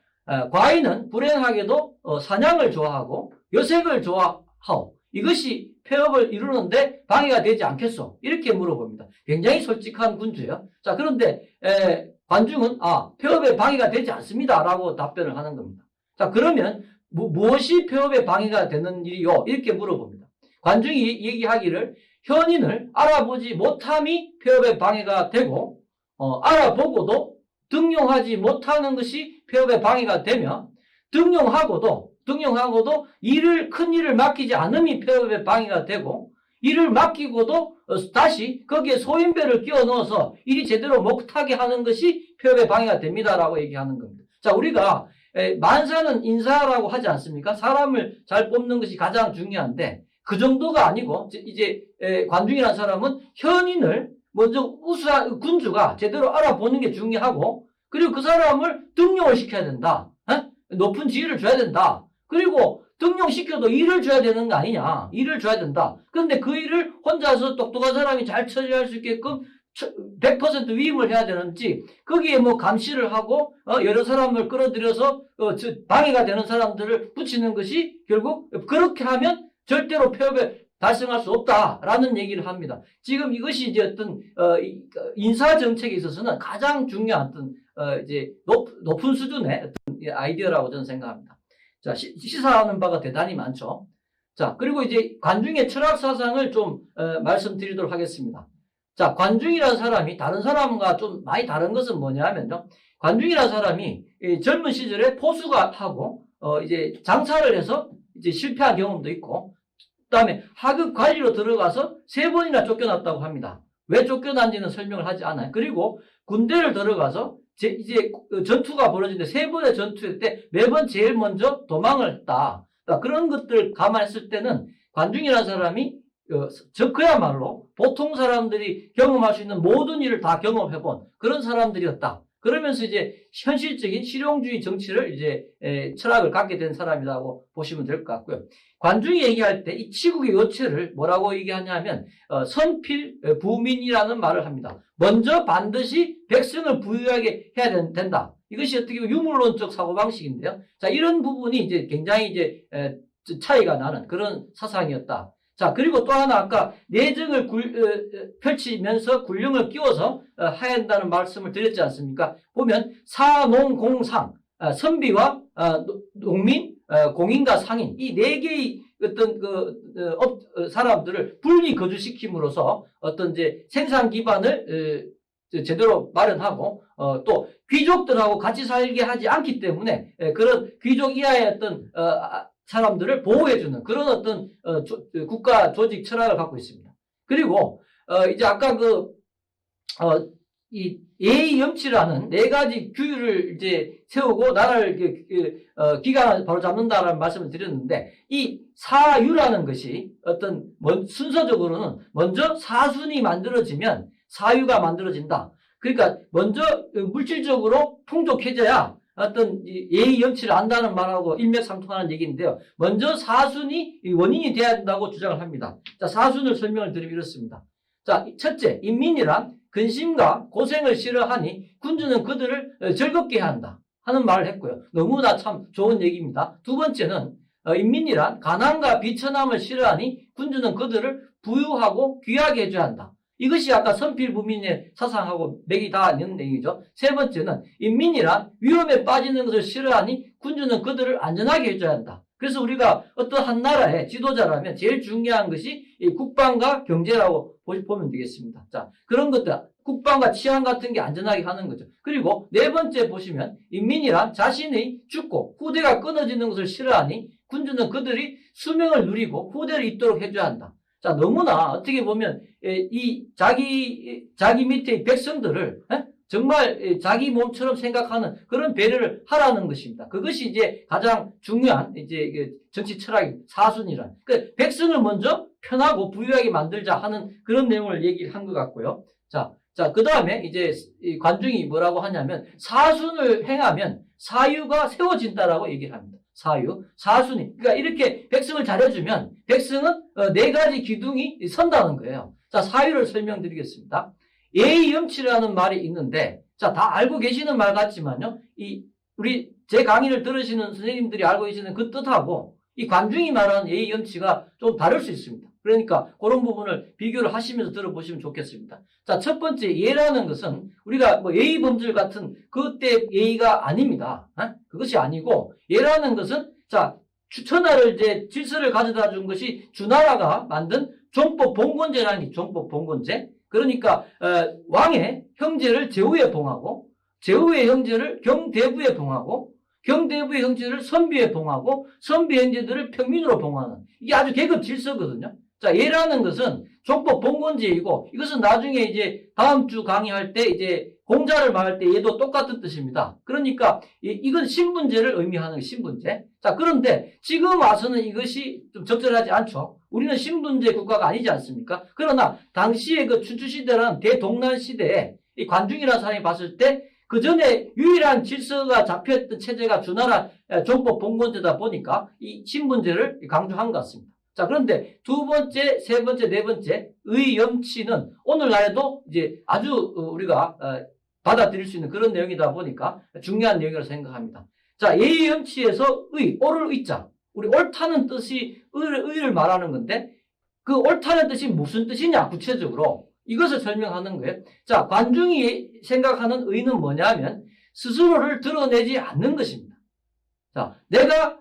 과인은 불행하게도 사냥을 좋아하고 여색을 좋아하오. 이것이 폐업을 이루는데 방해가 되지 않겠소? 이렇게 물어봅니다. 굉장히 솔직한 군주예요. 자, 그런데 관중은 폐업에 방해가 되지 않습니다. 라고 답변을 하는 겁니다. 자, 그러면 무엇이 폐업에 방해가 되는 일이요? 이렇게 물어봅니다. 관중이 얘기하기를 현인을 알아보지 못함이 폐업에 방해가 되고 알아보고도 등용하지 못하는 것이 폐업에 방해가 되며 등용하고도 큰 일을 맡기지 않음이 폐업에 방해가 되고 일을 맡기고도 다시 거기에 소인배를 끼워 넣어서 일이 제대로 못하게 하는 것이 폐업에 방해가 됩니다라고 얘기하는 겁니다. 자, 우리가 만사는 인사라고 하지 않습니까? 사람을 잘 뽑는 것이 가장 중요한데 그 정도가 아니고 이제 관중이라는 사람은 현인을 먼저 우수한 군주가 제대로 알아보는 게 중요하고 그리고 그 사람을 등용을 시켜야 된다. 높은 지위를 줘야 된다. 그리고 등용시켜도 일을 줘야 되는 거 아니냐. 일을 줘야 된다. 그런데 그 일을 혼자서 똑똑한 사람이 잘 처리할 수 있게끔 100% 위임을 해야 되는지 거기에 뭐 감시를 하고 여러 사람을 끌어들여서 방해가 되는 사람들을 붙이는 것이 결국 그렇게 하면 절대로 폐업에 달성할 수 없다라는 얘기를 합니다. 지금 이것이 이제 어떤 인사 정책에 있어서는 가장 중요한 어떤 이제 높은 수준의 어떤 아이디어라고 저는 생각합니다. 자, 시사하는 바가 대단히 많죠. 자, 그리고 이제 관중의 철학 사상을 좀 말씀드리도록 하겠습니다. 자, 관중이라는 사람이 다른 사람과 좀 많이 다른 것은 뭐냐면요. 관중이라는 사람이 젊은 시절에 포수가 하고 이제 장사를 해서 이제 실패한 경험도 있고, 그다음에 하급 관리로 들어가서 3번이나 쫓겨났다고 합니다. 왜 쫓겨난지는 설명을 하지 않아요. 그리고 군대를 들어가서 이제 전투가 벌어지는데 3번의 전투 때 매번 제일 먼저 도망을 했다. 그러니까 그런 것들을 감안했을 때는 관중이라는 사람이 그야말로 보통 사람들이 경험할 수 있는 모든 일을 다 경험해본 그런 사람들이었다. 그러면서 이제 현실적인 실용주의 정치를 이제 철학을 갖게 된 사람이라고 보시면 될 것 같고요. 관중이 얘기할 때 이 치국의 요체를 뭐라고 얘기하냐면 선필부민이라는 말을 합니다. 먼저 반드시 백성을 부유하게 해야 된다. 이것이 어떻게 보면 유물론적 사고방식인데요. 자, 이런 부분이 이제 굉장히 이제 차이가 나는 그런 사상이었다. 자, 그리고 또 하나 아까 내정을 펼치면서 군령을 끼워서 해야 한다는 말씀을 드렸지 않습니까? 보면 사농공상, 선비와 농민, 공인과 상인 이 4개의 어떤 사람들을 분리 거주시킴으로써 어떤 이제 생산 기반을 제대로 마련하고 또 귀족들하고 같이 살게 하지 않기 때문에 그런 귀족 이하의 어떤 사람들을 보호해주는 그런 어떤 국가 조직 철학을 갖고 있습니다. 그리고 이제 아까 이 예의 염치라는 4가지 규율을 이제 세우고 나라를 기강을 바로 잡는다라는 말씀을 드렸는데 이 사유라는 것이 어떤 순서적으로는 먼저 사순이 만들어지면 사유가 만들어진다. 그러니까 먼저 물질적으로 풍족해져야 어떤 예의 염치를 안다는 말하고 일맥상통하는 얘기인데요. 먼저 사순이 원인이 돼야 된다고 주장을 합니다. 자, 사순을 설명을 드리면 이렇습니다. 자, 첫째, 인민이란 근심과 고생을 싫어하니 군주는 그들을 즐겁게 해야 한다 하는 말을 했고요. 너무나 참 좋은 얘기입니다. 두 번째는 인민이란 가난과 비천함을 싫어하니 군주는 그들을 부유하고 귀하게 해줘야 한다. 이것이 아까 선필부민의 사상하고 맥이 닿는 얘기죠. 세 번째는 인민이란 위험에 빠지는 것을 싫어하니 군주는 그들을 안전하게 해줘야 한다. 그래서 우리가 어떠한 나라의 지도자라면 제일 중요한 것이 이 국방과 경제라고 보면 되겠습니다. 자, 그런 것들, 국방과 치안 같은 게 안전하게 하는 거죠. 그리고 네 번째 보시면 인민이란 자신이 죽고 후대가 끊어지는 것을 싫어하니 군주는 그들이 수명을 누리고 후대를 잇도록 해줘야 한다. 자, 너무나 어떻게 보면 이 자기 밑에 백성들을 정말 자기 몸처럼 생각하는 그런 배려를 하라는 것입니다. 그것이 이제 가장 중요한 이제 정치 철학의 사순이란. 그 백성을 먼저 편하고 부유하게 만들자 하는 그런 내용을 얘기를 한 것 같고요. 자, 그 다음에 이제 이 관중이 뭐라고 하냐면 사순을 행하면 사유가 세워진다라고 얘기를 합니다. 사순이. 그러니까 이렇게 백성을 잘해주면 백성은 4가지 기둥이 선다는 거예요. 자, 사유를 설명드리겠습니다. 예의 염치라는 말이 있는데, 자, 다 알고 계시는 말 같지만요, 제 강의를 들으시는 선생님들이 알고 계시는 그 뜻하고, 이 관중이 말하는 예의 염치가 좀 다를 수 있습니다. 그러니까 그런 부분을 비교를 하시면서 들어보시면 좋겠습니다. 자, 첫 번째 예라는 것은 우리가 뭐 예의 범절 같은 그때 예의가 아닙니다. 그것이 아니고 예라는 것은 자, 천하를 이제 질서를 가져다 준 것이 주나라가 만든 종법 봉건제라는 게 종법 봉건제. 그러니까 왕의 형제를 제후에 봉하고 제후의 형제를 경대부에 봉하고 경대부의 형제를 선비에 봉하고 선비 형제들을 평민으로 봉하는 이게 아주 계급 질서거든요. 자, 예라는 것은 종법 봉건제이고 이것은 나중에 이제 다음 주 강의할 때 이제 공자를 말할 때 얘도 똑같은 뜻입니다. 그러니까 이건 신분제를 의미하는 신분제. 자, 그런데 지금 와서는 이것이 좀 적절하지 않죠. 우리는 신분제 국가가 아니지 않습니까? 그러나 당시에 그 춘추시대라는 대동란 시대에 이 관중이라는 사람이 봤을 때 그 전에 유일한 질서가 잡혀있던 체제가 주나라 종법 봉건제다 보니까 이 신분제를 강조한 것 같습니다. 자, 그런데 두 번째, 세 번째, 네 번째, 의염치는 오늘날에도 이제 아주 우리가 받아들일 수 있는 그런 내용이다 보니까 중요한 내용이라고 생각합니다. 자, 예의염치에서 오를 의자. 우리 옳다는 뜻이 의를 말하는 건데 그 옳다는 뜻이 무슨 뜻이냐, 구체적으로. 이것을 설명하는 거예요. 자, 관중이 생각하는 의는 뭐냐면 스스로를 드러내지 않는 것입니다. 자, 내가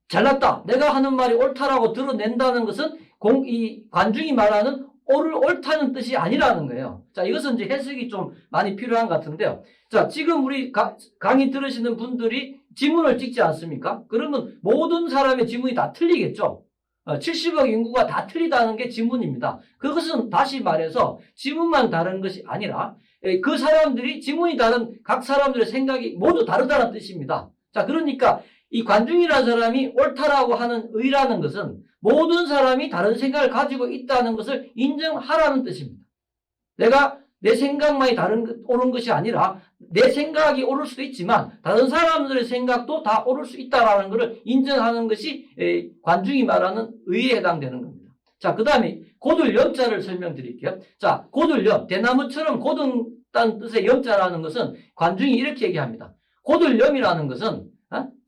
잘났다. 내가 하는 말이 옳다라고 드러낸다는 것은 이 관중이 말하는 옳다는 뜻이 아니라는 거예요. 자, 이것은 이제 해석이 좀 많이 필요한 것 같은데요. 자, 지금 우리 강의 들으시는 분들이 지문을 찍지 않습니까? 그러면 모든 사람의 지문이 다 틀리겠죠? 70억 인구가 다 틀리다는 게 지문입니다. 그것은 다시 말해서 지문만 다른 것이 아니라 그 사람들이 지문이 다른 각 사람들의 생각이 모두 다르다는 뜻입니다. 자, 그러니까 이 관중이라는 사람이 옳다라고 하는 의라는 것은 모든 사람이 다른 생각을 가지고 있다는 것을 인정하라는 뜻입니다. 내가 내 생각만이 옳은 것이 아니라 내 생각이 옳을 수도 있지만 다른 사람들의 생각도 다 옳을 수 있다는 것을 인정하는 것이 관중이 말하는 의에 해당되는 겁니다. 자, 그 다음에 고들 염자를 설명드릴게요. 자, 고들 염, 대나무처럼 고든다는 뜻의 염자라는 것은 관중이 이렇게 얘기합니다. 고들 염이라는 것은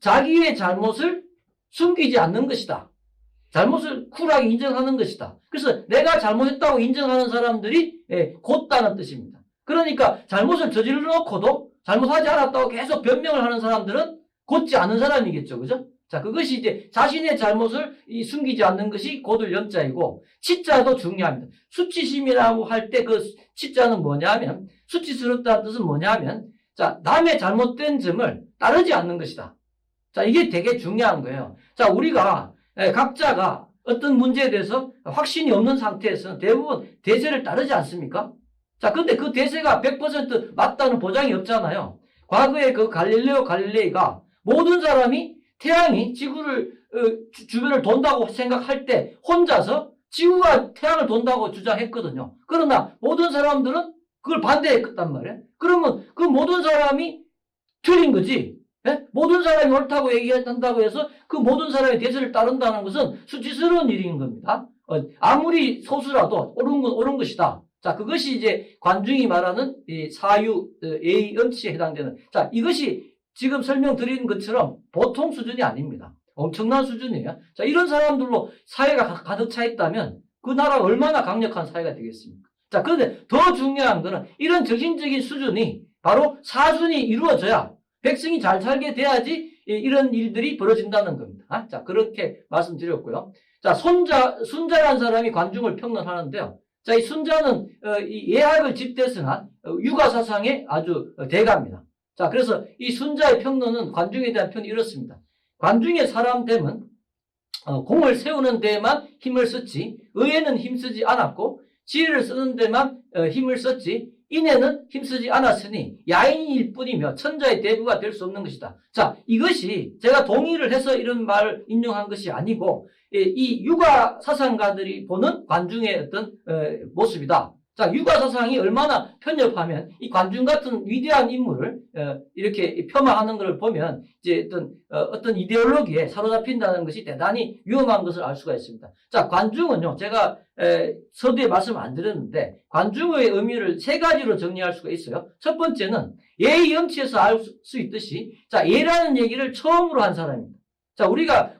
자기의 잘못을 숨기지 않는 것이다. 잘못을 쿨하게 인정하는 것이다. 그래서 내가 잘못했다고 인정하는 사람들이 곧다는 뜻입니다. 그러니까 잘못을 저질러 놓고도 잘못하지 않았다고 계속 변명을 하는 사람들은 곧지 않은 사람이겠죠. 그죠? 자, 그것이 이제 자신의 잘못을 숨기지 않는 것이 고들 염자이고, 치자도 중요합니다. 수치심이라고 할 때 그 치자는 뭐냐면, 수치스럽다는 뜻은 뭐냐면, 자, 남의 잘못된 점을 따르지 않는 것이다. 자, 이게 되게 중요한 거예요. 자, 우리가 각자가 어떤 문제에 대해서 확신이 없는 상태에서는 대부분 대세를 따르지 않습니까? 자, 근데 그 대세가 100% 맞다는 보장이 없잖아요. 과거에 그 갈릴레오 갈릴레이가 모든 사람이 태양이 지구를 주변을 돈다고 생각할 때 혼자서 지구가 태양을 돈다고 주장했거든요. 그러나 모든 사람들은 그걸 반대했단 말이에요. 그러면 그 모든 사람이 틀린 거지. 예? 모든 사람이 옳다고 얘기한다고 해서 그 모든 사람의 대세를 따른다는 것은 수치스러운 일인 겁니다. 아무리 소수라도 옳은 건 옳은 것이다. 자, 그것이 이제 관중이 말하는 이 사유, 예의, 엄치에 해당되는. 자, 이것이 지금 설명드린 것처럼 보통 수준이 아닙니다. 엄청난 수준이에요. 자, 이런 사람들로 사회가 가득 차 있다면 그 나라가 얼마나 강력한 사회가 되겠습니까? 자, 그런데 더 중요한 거는 이런 정신적인 수준이 바로 사순이 이루어져야 백성이 잘 살게 돼야지 이런 일들이 벌어진다는 겁니다. 자, 그렇게 말씀드렸고요. 자, 순자란 사람이 관중을 평론하는데요. 자, 이 순자는 이 예학을 집대성한 육아사상의 아주 대가입니다. 자, 그래서 이 순자의 평론은 관중에 대한 편이 이렇습니다. 관중의 사람됨은 공을 세우는 데에만 힘을 썼지 의에는 힘쓰지 않았고 지혜를 쓰는 데만 힘을 썼지 인에는 힘쓰지 않았으니 야인일 뿐이며 천자의 대부가 될 수 없는 것이다. 자, 이것이 제가 동의를 해서 이런 말을 인용한 것이 아니고 이 육아 사상가들이 보는 관중의 어떤 모습이다. 자, 육아 사상이 얼마나 편협하면 이 관중 같은 위대한 인물을 이렇게 폄하하는 것을 보면 이제 어떤 이데올로기에 사로잡힌다는 것이 대단히 위험한 것을 알 수가 있습니다. 자, 관중은요, 제가 서두에 말씀 안 드렸는데 관중의 의미를 세 가지로 정리할 수가 있어요. 첫 번째는 예의 염치에서 알 수 있듯이, 자, 예라는 얘기를 처음으로 한 사람입니다. 자, 우리가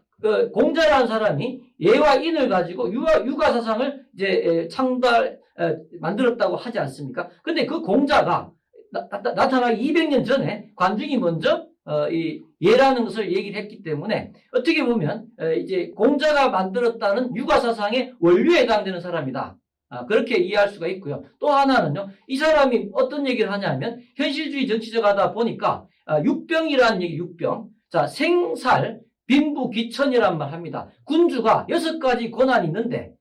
공자라는 사람이 예와 인을 가지고 육아 사상을 이제 만들었다고 하지 않습니까? 근데 그 공자가 나타나기 200년 전에 관중이 먼저 이 예라는 것을 얘기를 했기 때문에 어떻게 보면 이제 공자가 만들었다는 육아 사상의 원류에 해당되는 사람이다. 그렇게 이해할 수가 있고요. 또 하나는요, 이 사람이 어떤 얘기를 하냐면 현실주의 정치적하다 보니까 육병이라는 얘기, 육병. 자, 생살, 빈부, 귀천이란 말 합니다. 군주가 6가지 권한이 있는데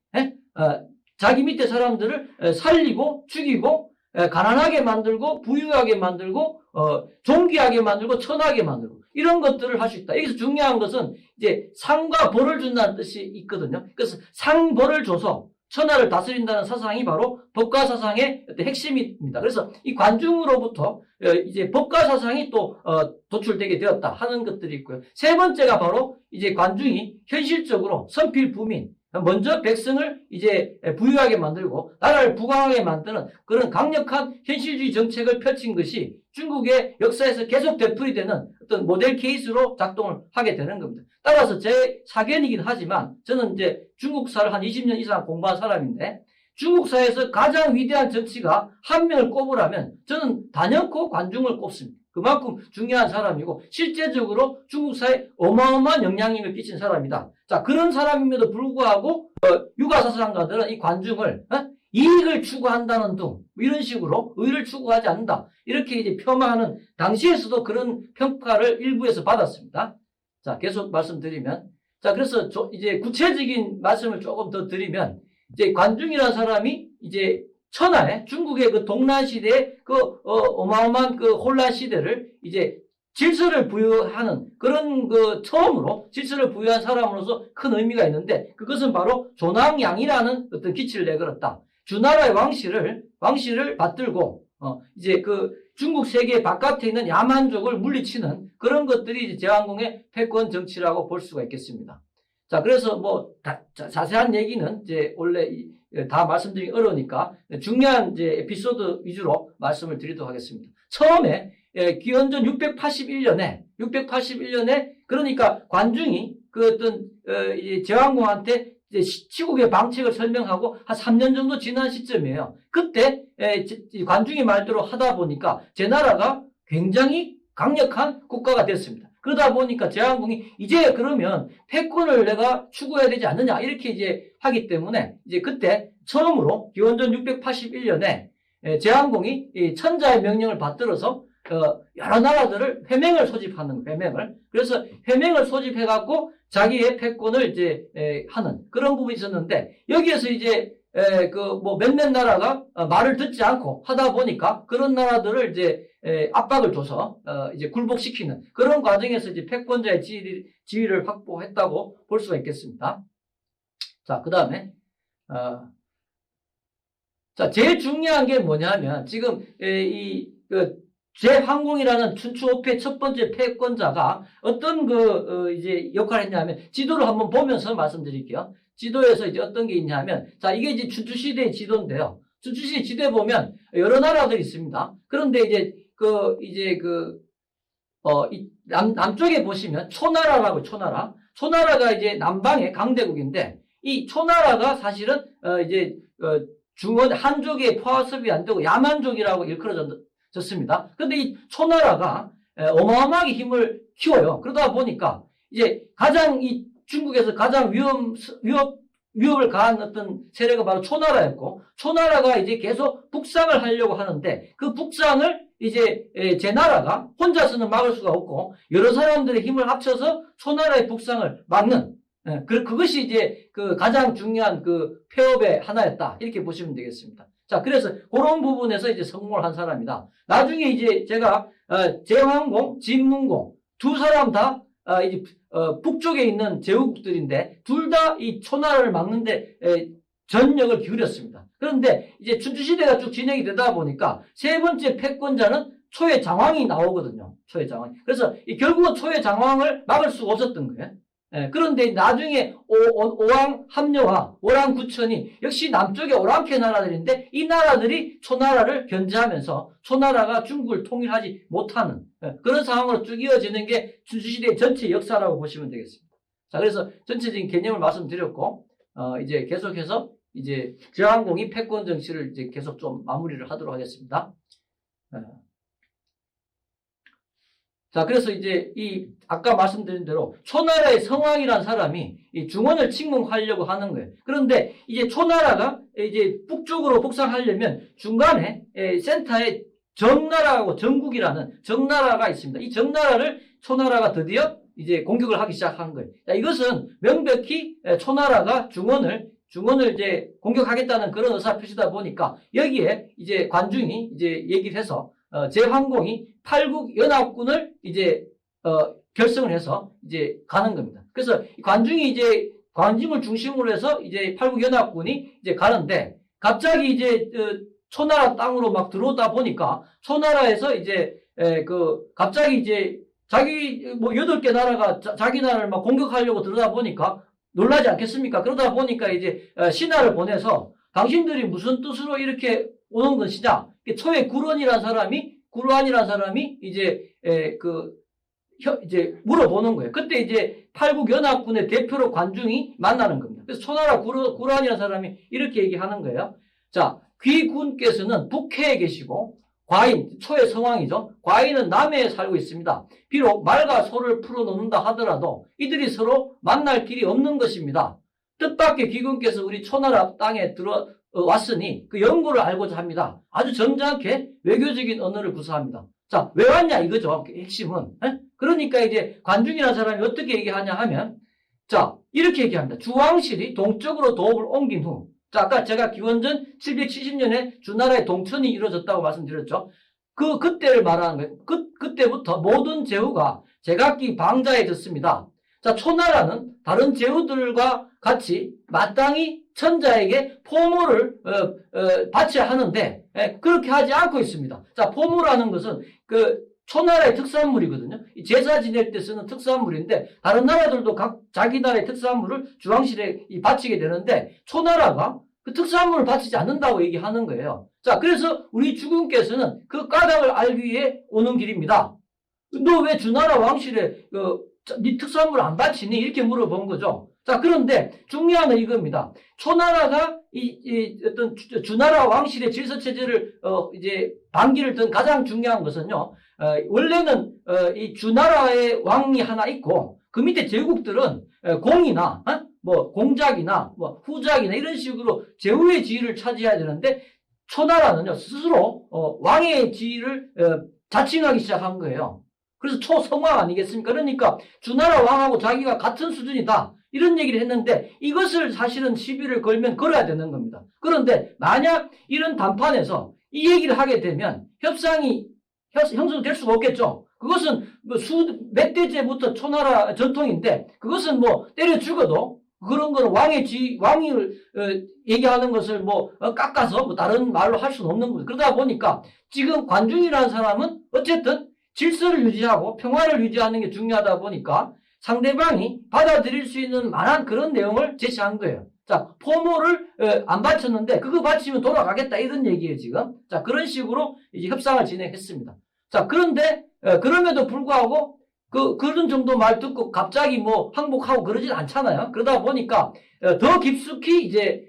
자기 밑에 사람들을 살리고 죽이고 가난하게 만들고 부유하게 만들고 존귀하게 만들고 천하게 만들고 이런 것들을 할 수 있다. 여기서 중요한 것은 이제 상과 벌을 준다는 뜻이 있거든요. 그래서 상벌을 줘서 천하를 다스린다는 사상이 바로 법가 사상의 핵심입니다. 그래서 이 관중으로부터 이제 법가 사상이 또 도출되게 되었다 하는 것들이 있고요. 세 번째가 바로 이제 관중이 현실적으로 선필부민, 먼저 백성을 이제 부유하게 만들고 나라를 부강하게 만드는 그런 강력한 현실주의 정책을 펼친 것이 중국의 역사에서 계속 되풀이되는 어떤 모델 케이스로 작동을 하게 되는 겁니다. 따라서 제 사견이긴 하지만 저는 이제 중국사를 한 20년 이상 공부한 사람인데 중국사에서 가장 위대한 정치가 한 명을 꼽으라면 저는 단연코 관중을 꼽습니다. 그만큼 중요한 사람이고 실제적으로 중국 사회에 어마어마한 영향력을 끼친 사람이다. 자, 그런 사람임에도 불구하고 유가사상가들은 이 관중을 이익을 추구한다는 등 이런 식으로 의를 추구하지 않는다. 이렇게 이제 폄하하는 당시에서도 그런 평가를 일부에서 받았습니다. 자, 계속 말씀드리면 자, 그래서 이제 구체적인 말씀을 조금 더 드리면 이제 관중이라는 사람이 이제 천하에 중국의 그 동란 시대의 그 어마어마한 그 혼란 시대를 이제 질서를 부여하는 그런 그 처음으로 질서를 부여한 사람으로서 큰 의미가 있는데 그것은 바로 조낭양이라는 어떤 기치를 내걸었다. 주나라의 왕실을 받들고 이제 그 중국 세계 바깥에 있는 야만족을 물리치는 그런 것들이 이제 제왕공의 패권 정치라고 볼 수가 있겠습니다. 자, 그래서 뭐 자세한 얘기는 이제 원래 다 말씀드리기 어려우니까 중요한 이제 에피소드 위주로 말씀을 드리도록 하겠습니다. 처음에 기원전 681년에 그러니까 관중이 그 어떤 제왕공한테 이제 치국의 방책을 설명하고 한 3년 정도 지난 시점이에요. 그때 관중이 말대로 하다 보니까 제나라가 굉장히 강력한 국가가 됐습니다. 그러다 보니까 제왕공이 이제 그러면 패권을 내가 추구해야 되지 않느냐 이렇게 이제 하기 때문에 이제 그때 처음으로 기원전 681년에 제왕공이 천자의 명령을 받들어서 여러 나라들을 회맹을 소집하는 회맹을 그래서 회맹을 소집해갖고 자기의 패권을 이제 하는 그런 부분이 있었는데 여기에서 이제 그 뭐 몇몇 나라가 말을 듣지 않고 하다 보니까 그런 나라들을 이제 압박을 줘서 이제 굴복시키는 그런 과정에서 이제 패권자의 지위를 확보했다고 볼 수가 있겠습니다. 자, 그다음에 자, 제일 중요한 게 뭐냐면 지금 제황공이라는 춘추오패 첫 번째 패권자가 어떤 이제 역할을 했냐면 지도를 한번 보면서 말씀드릴게요. 지도에서 이제 어떤 게 있냐면 자, 이게 이제 춘추시대의 지도인데요. 춘추시대 지도에 보면 여러 나라들이 있습니다. 그런데 이제 남쪽에 보시면 초나라라고 초나라가 이제 남방의 강대국인데 이 초나라가 사실은 이제 중원 한족의 포화섭이 안 되고 야만족이라고 일컬어졌습니다. 그런데 이 초나라가 어마어마하게 힘을 키워요. 그러다 보니까 이제 이 중국에서 가장 위협을 가한 어떤 세력은 바로 초나라였고, 초나라가 이제 계속 북상을 하려고 하는데, 그 북상을 이제 제나라가 혼자서는 막을 수가 없고, 여러 사람들의 힘을 합쳐서 초나라의 북상을 막는, 그것이 이제 그 가장 중요한 그 폐업의 하나였다. 이렇게 보시면 되겠습니다. 자, 그래서 그런 부분에서 이제 성공을 한 사람이다. 나중에 이제 제가, 제황공, 진문공, 두 사람 다, 이제, 북쪽에 있는 제후국들인데, 둘 다 이 초나라를 막는데, 전력을 기울였습니다. 그런데 이제 춘추시대가 쭉 진행이 되다 보니까, 세 번째 패권자는 초의 장왕이 나오거든요. 초의 장왕. 그래서 결국은 초의 장왕을 막을 수가 없었던 거예요. 그런데 나중에 오왕 합려와 오랑 구천이 역시 남쪽의 오랑캐 나라들인데 이 나라들이 초나라를 견제하면서 초나라가 중국을 통일하지 못하는 그런 상황으로 쭉 이어지는 게 춘추시대의 전체 역사라고 보시면 되겠습니다. 자, 그래서 전체적인 개념을 말씀드렸고 이제 계속해서 이제 제왕공이 패권 정치를 이제 계속 좀 마무리를 하도록 하겠습니다. 자, 그래서 이제 아까 말씀드린 대로 초나라의 성왕이라는 사람이 이 중원을 침공하려고 하는 거예요. 그런데 이제 초나라가 이제 북쪽으로 북상하려면 중간에 센터에 정나라하고 정국이라는 정나라가 있습니다. 이 정나라를 초나라가 드디어 이제 공격을 하기 시작한 거예요. 자, 이것은 명백히 초나라가 중원을 이제 공격하겠다는 그런 의사 표시다 보니까 여기에 이제 관중이 이제 얘기를 해서 제황공이 팔국 연합군을 이제 결성을 해서 이제 가는 겁니다. 그래서 관중이 이제 관중을 중심으로 해서 이제 팔국 연합군이 이제 가는데 갑자기 이제 초나라 땅으로 막 들어오다 보니까 초나라에서 이제 갑자기 이제 자기 뭐 8개 나라가 자기 나라를 막 공격하려고 들어다 보니까 놀라지 않겠습니까? 그러다 보니까 이제 신하를 보내서 당신들이 무슨 뜻으로 이렇게 오는 것이냐? 초의 구론이라는 사람이 이제 이제 물어보는 거예요. 그때 이제 팔국연합군의 대표로 관중이 만나는 겁니다. 그래서 초나라 구란이라는 사람이 이렇게 얘기하는 거예요. 자, 귀군께서는 북해에 계시고 과인, 초의 성왕이죠. 과인은 남해에 살고 있습니다. 비록 말과 소를 풀어놓는다 하더라도 이들이 서로 만날 길이 없는 것입니다. 뜻밖의 귀군께서 우리 초나라 땅에 들어왔으니 그 연고를 알고자 합니다. 아주 점잖게 외교적인 언어를 구사합니다. 자, 왜 왔냐 이거죠. 핵심은. 그러니까 이제 관중이라는 사람이 어떻게 얘기하냐 하면, 자, 이렇게 얘기합니다. 주왕실이 동쪽으로 도읍을 옮긴 후, 자, 아까 제가 기원전 770년에 주나라의 동천이 이루어졌다고 말씀드렸죠. 그때를 말하는 거예요. 그때부터 모든 제후가 제각기 방자에 듣습니다. 자, 초나라는 다른 제후들과 같이 마땅히 천자에게 포모를 바쳐야 하는데 그렇게 하지 않고 있습니다. 자, 포모라는 것은 초나라의 특산물이거든요. 제사 지낼 때 쓰는 특산물인데 다른 나라들도 각 자기 나라의 특산물을 주왕실에 바치게 되는데 초나라가 그 특산물을 바치지 않는다고 얘기하는 거예요. 자, 그래서 우리 주군께서는 그 까닭을 알기 위해 오는 길입니다. 너 왜 주나라 왕실에 네 특산물 안 바치니? 이렇게 물어본 거죠. 자, 그런데 중요한 건 이겁니다. 초나라가 어떤 주나라 왕실의 질서체제를 이제 반기를 든 가장 중요한 것은요. 원래는 이 주나라의 왕이 하나 있고 그 밑에 제국들은 공이나 뭐 공작이나 뭐 후작이나 이런 식으로 제후의 지위를 차지해야 되는데 초나라는요 스스로 왕의 지위를 자칭하기 시작한 거예요. 그래서 초성왕 아니겠습니까? 그러니까 주나라 왕하고 자기가 같은 수준이다. 이런 얘기를 했는데 이것을 사실은 시비를 걸면 걸어야 되는 겁니다. 그런데 만약 이런 단판에서 이 얘기를 하게 되면 협상이 형성될 수가 없겠죠. 그것은 뭐 몇 대째부터 초나라 전통인데 그것은 뭐 때려 죽어도 그런 거는 왕을 얘기하는 것을 뭐 깎아서 뭐 다른 말로 할 수는 없는 거죠. 그러다 보니까 지금 관중이라는 사람은 어쨌든 질서를 유지하고 평화를 유지하는 게 중요하다 보니까 상대방이 받아들일 수 있는 만한 그런 내용을 제시한 거예요. 자, 포모를 안 바쳤는데 그거 바치면 돌아가겠다 이런 얘기예요, 지금. 자, 그런 식으로 이제 협상을 진행했습니다. 자, 그런데 그럼에도 불구하고 그런 정도 말 듣고 갑자기 뭐 항복하고 그러진 않잖아요. 그러다 보니까 더 깊숙이 이제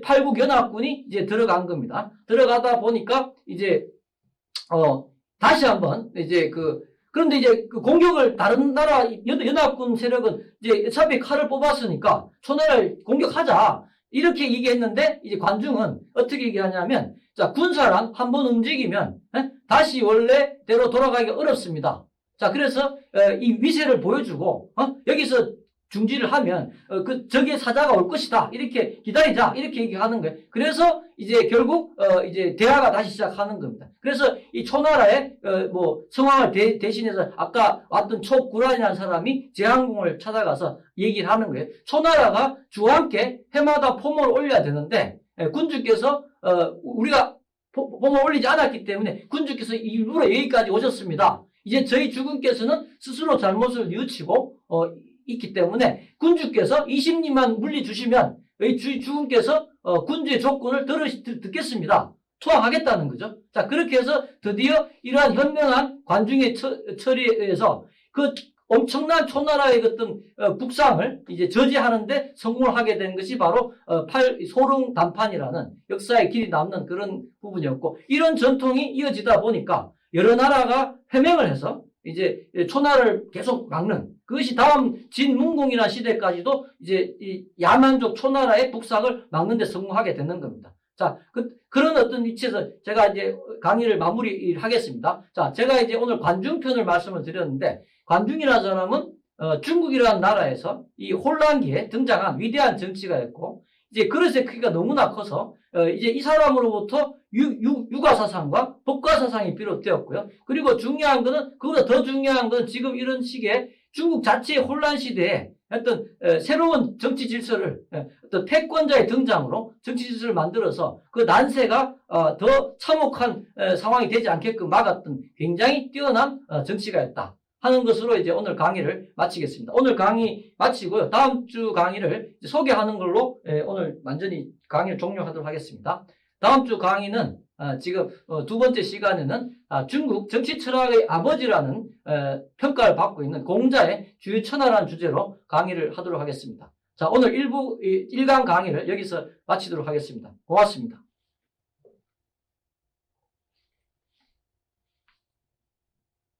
팔국 연합군이 이제 들어간 겁니다. 들어가다 보니까 이제 다시 한번 이제 그런데 이제 그 공격을 다른 나라 연합군 세력은 이제 어차피 칼을 뽑았으니까 초나라를 공격하자 이렇게 얘기했는데 이제 관중은 어떻게 얘기하냐면 자, 군사란 한번 움직이면 다시 원래대로 돌아가기가 어렵습니다. 자, 그래서 이 위세를 보여주고 여기서 중지를 하면 적의 사자가 올 것이다. 이렇게 기다리자. 이렇게 얘기하는 거예요. 그래서 이제 결국 이제 대화가 다시 시작하는 겁니다. 그래서 이 초나라의 뭐 성왕을 대신해서 아까 왔던 초구란이라는 사람이 제항궁을 찾아가서 얘기를 하는 거예요. 초나라가 주와 함께 해마다 포모를 올려야 되는데 군주께서 우리가 포모를 올리지 않았기 때문에 군주께서 일부러 여기까지 오셨습니다. 이제 저희 주군께서는 스스로 잘못을 뉘우치고 있기 때문에 군주께서 20리만 물리주시면 저희 주군께서 군주의 조건을 듣겠습니다. 투항하겠다는 거죠. 자, 그렇게 해서 드디어 이러한 현명한 관중의 처리에 의해서 그 엄청난 초나라의 어떤 북상을 이제 저지하는데 성공을 하게 된 것이 바로 소릉 단판이라는 역사에 길이 남는 그런 부분이었고 이런 전통이 이어지다 보니까 여러 나라가 회맹을 해서 이제 초나라를 계속 막는 그것이 다음 진문공이라는 시대까지도 이제 이 야만족 초나라의 북상을 막는 데 성공하게 되는 겁니다. 자, 그런 어떤 위치에서 제가 이제 강의를 마무리하겠습니다. 자, 제가 이제 오늘 관중편을 말씀을 드렸는데 관중이라는 사람은 중국이라는 나라에서 이 혼란기에 등장한 위대한 정치가였고 이제 그릇의 크기가 너무나 커서 이제 이 사람으로부터 유가사상과 법가사상이 비롯되었고요. 그리고 중요한 거는 그보다 더 중요한 건 지금 이런 식의 중국 자체의 혼란 시대에 어떤 새로운 정치 질서를 어떤 패권자의 등장으로 정치 질서를 만들어서 그 난세가 더 참혹한 상황이 되지 않게끔 막았던 굉장히 뛰어난 정치가였다 하는 것으로 이제 오늘 강의를 마치겠습니다. 오늘 강의 마치고요. 다음 주 강의를 소개하는 걸로 오늘 완전히 강의를 종료하도록 하겠습니다. 다음 주 강의는 지금 두 번째 시간에는 중국 정치 철학의 아버지라는 평가를 받고 있는 공자의 주유천하라는 주제로 강의를 하도록 하겠습니다. 자, 오늘 1강 강의를 여기서 마치도록 하겠습니다. 고맙습니다.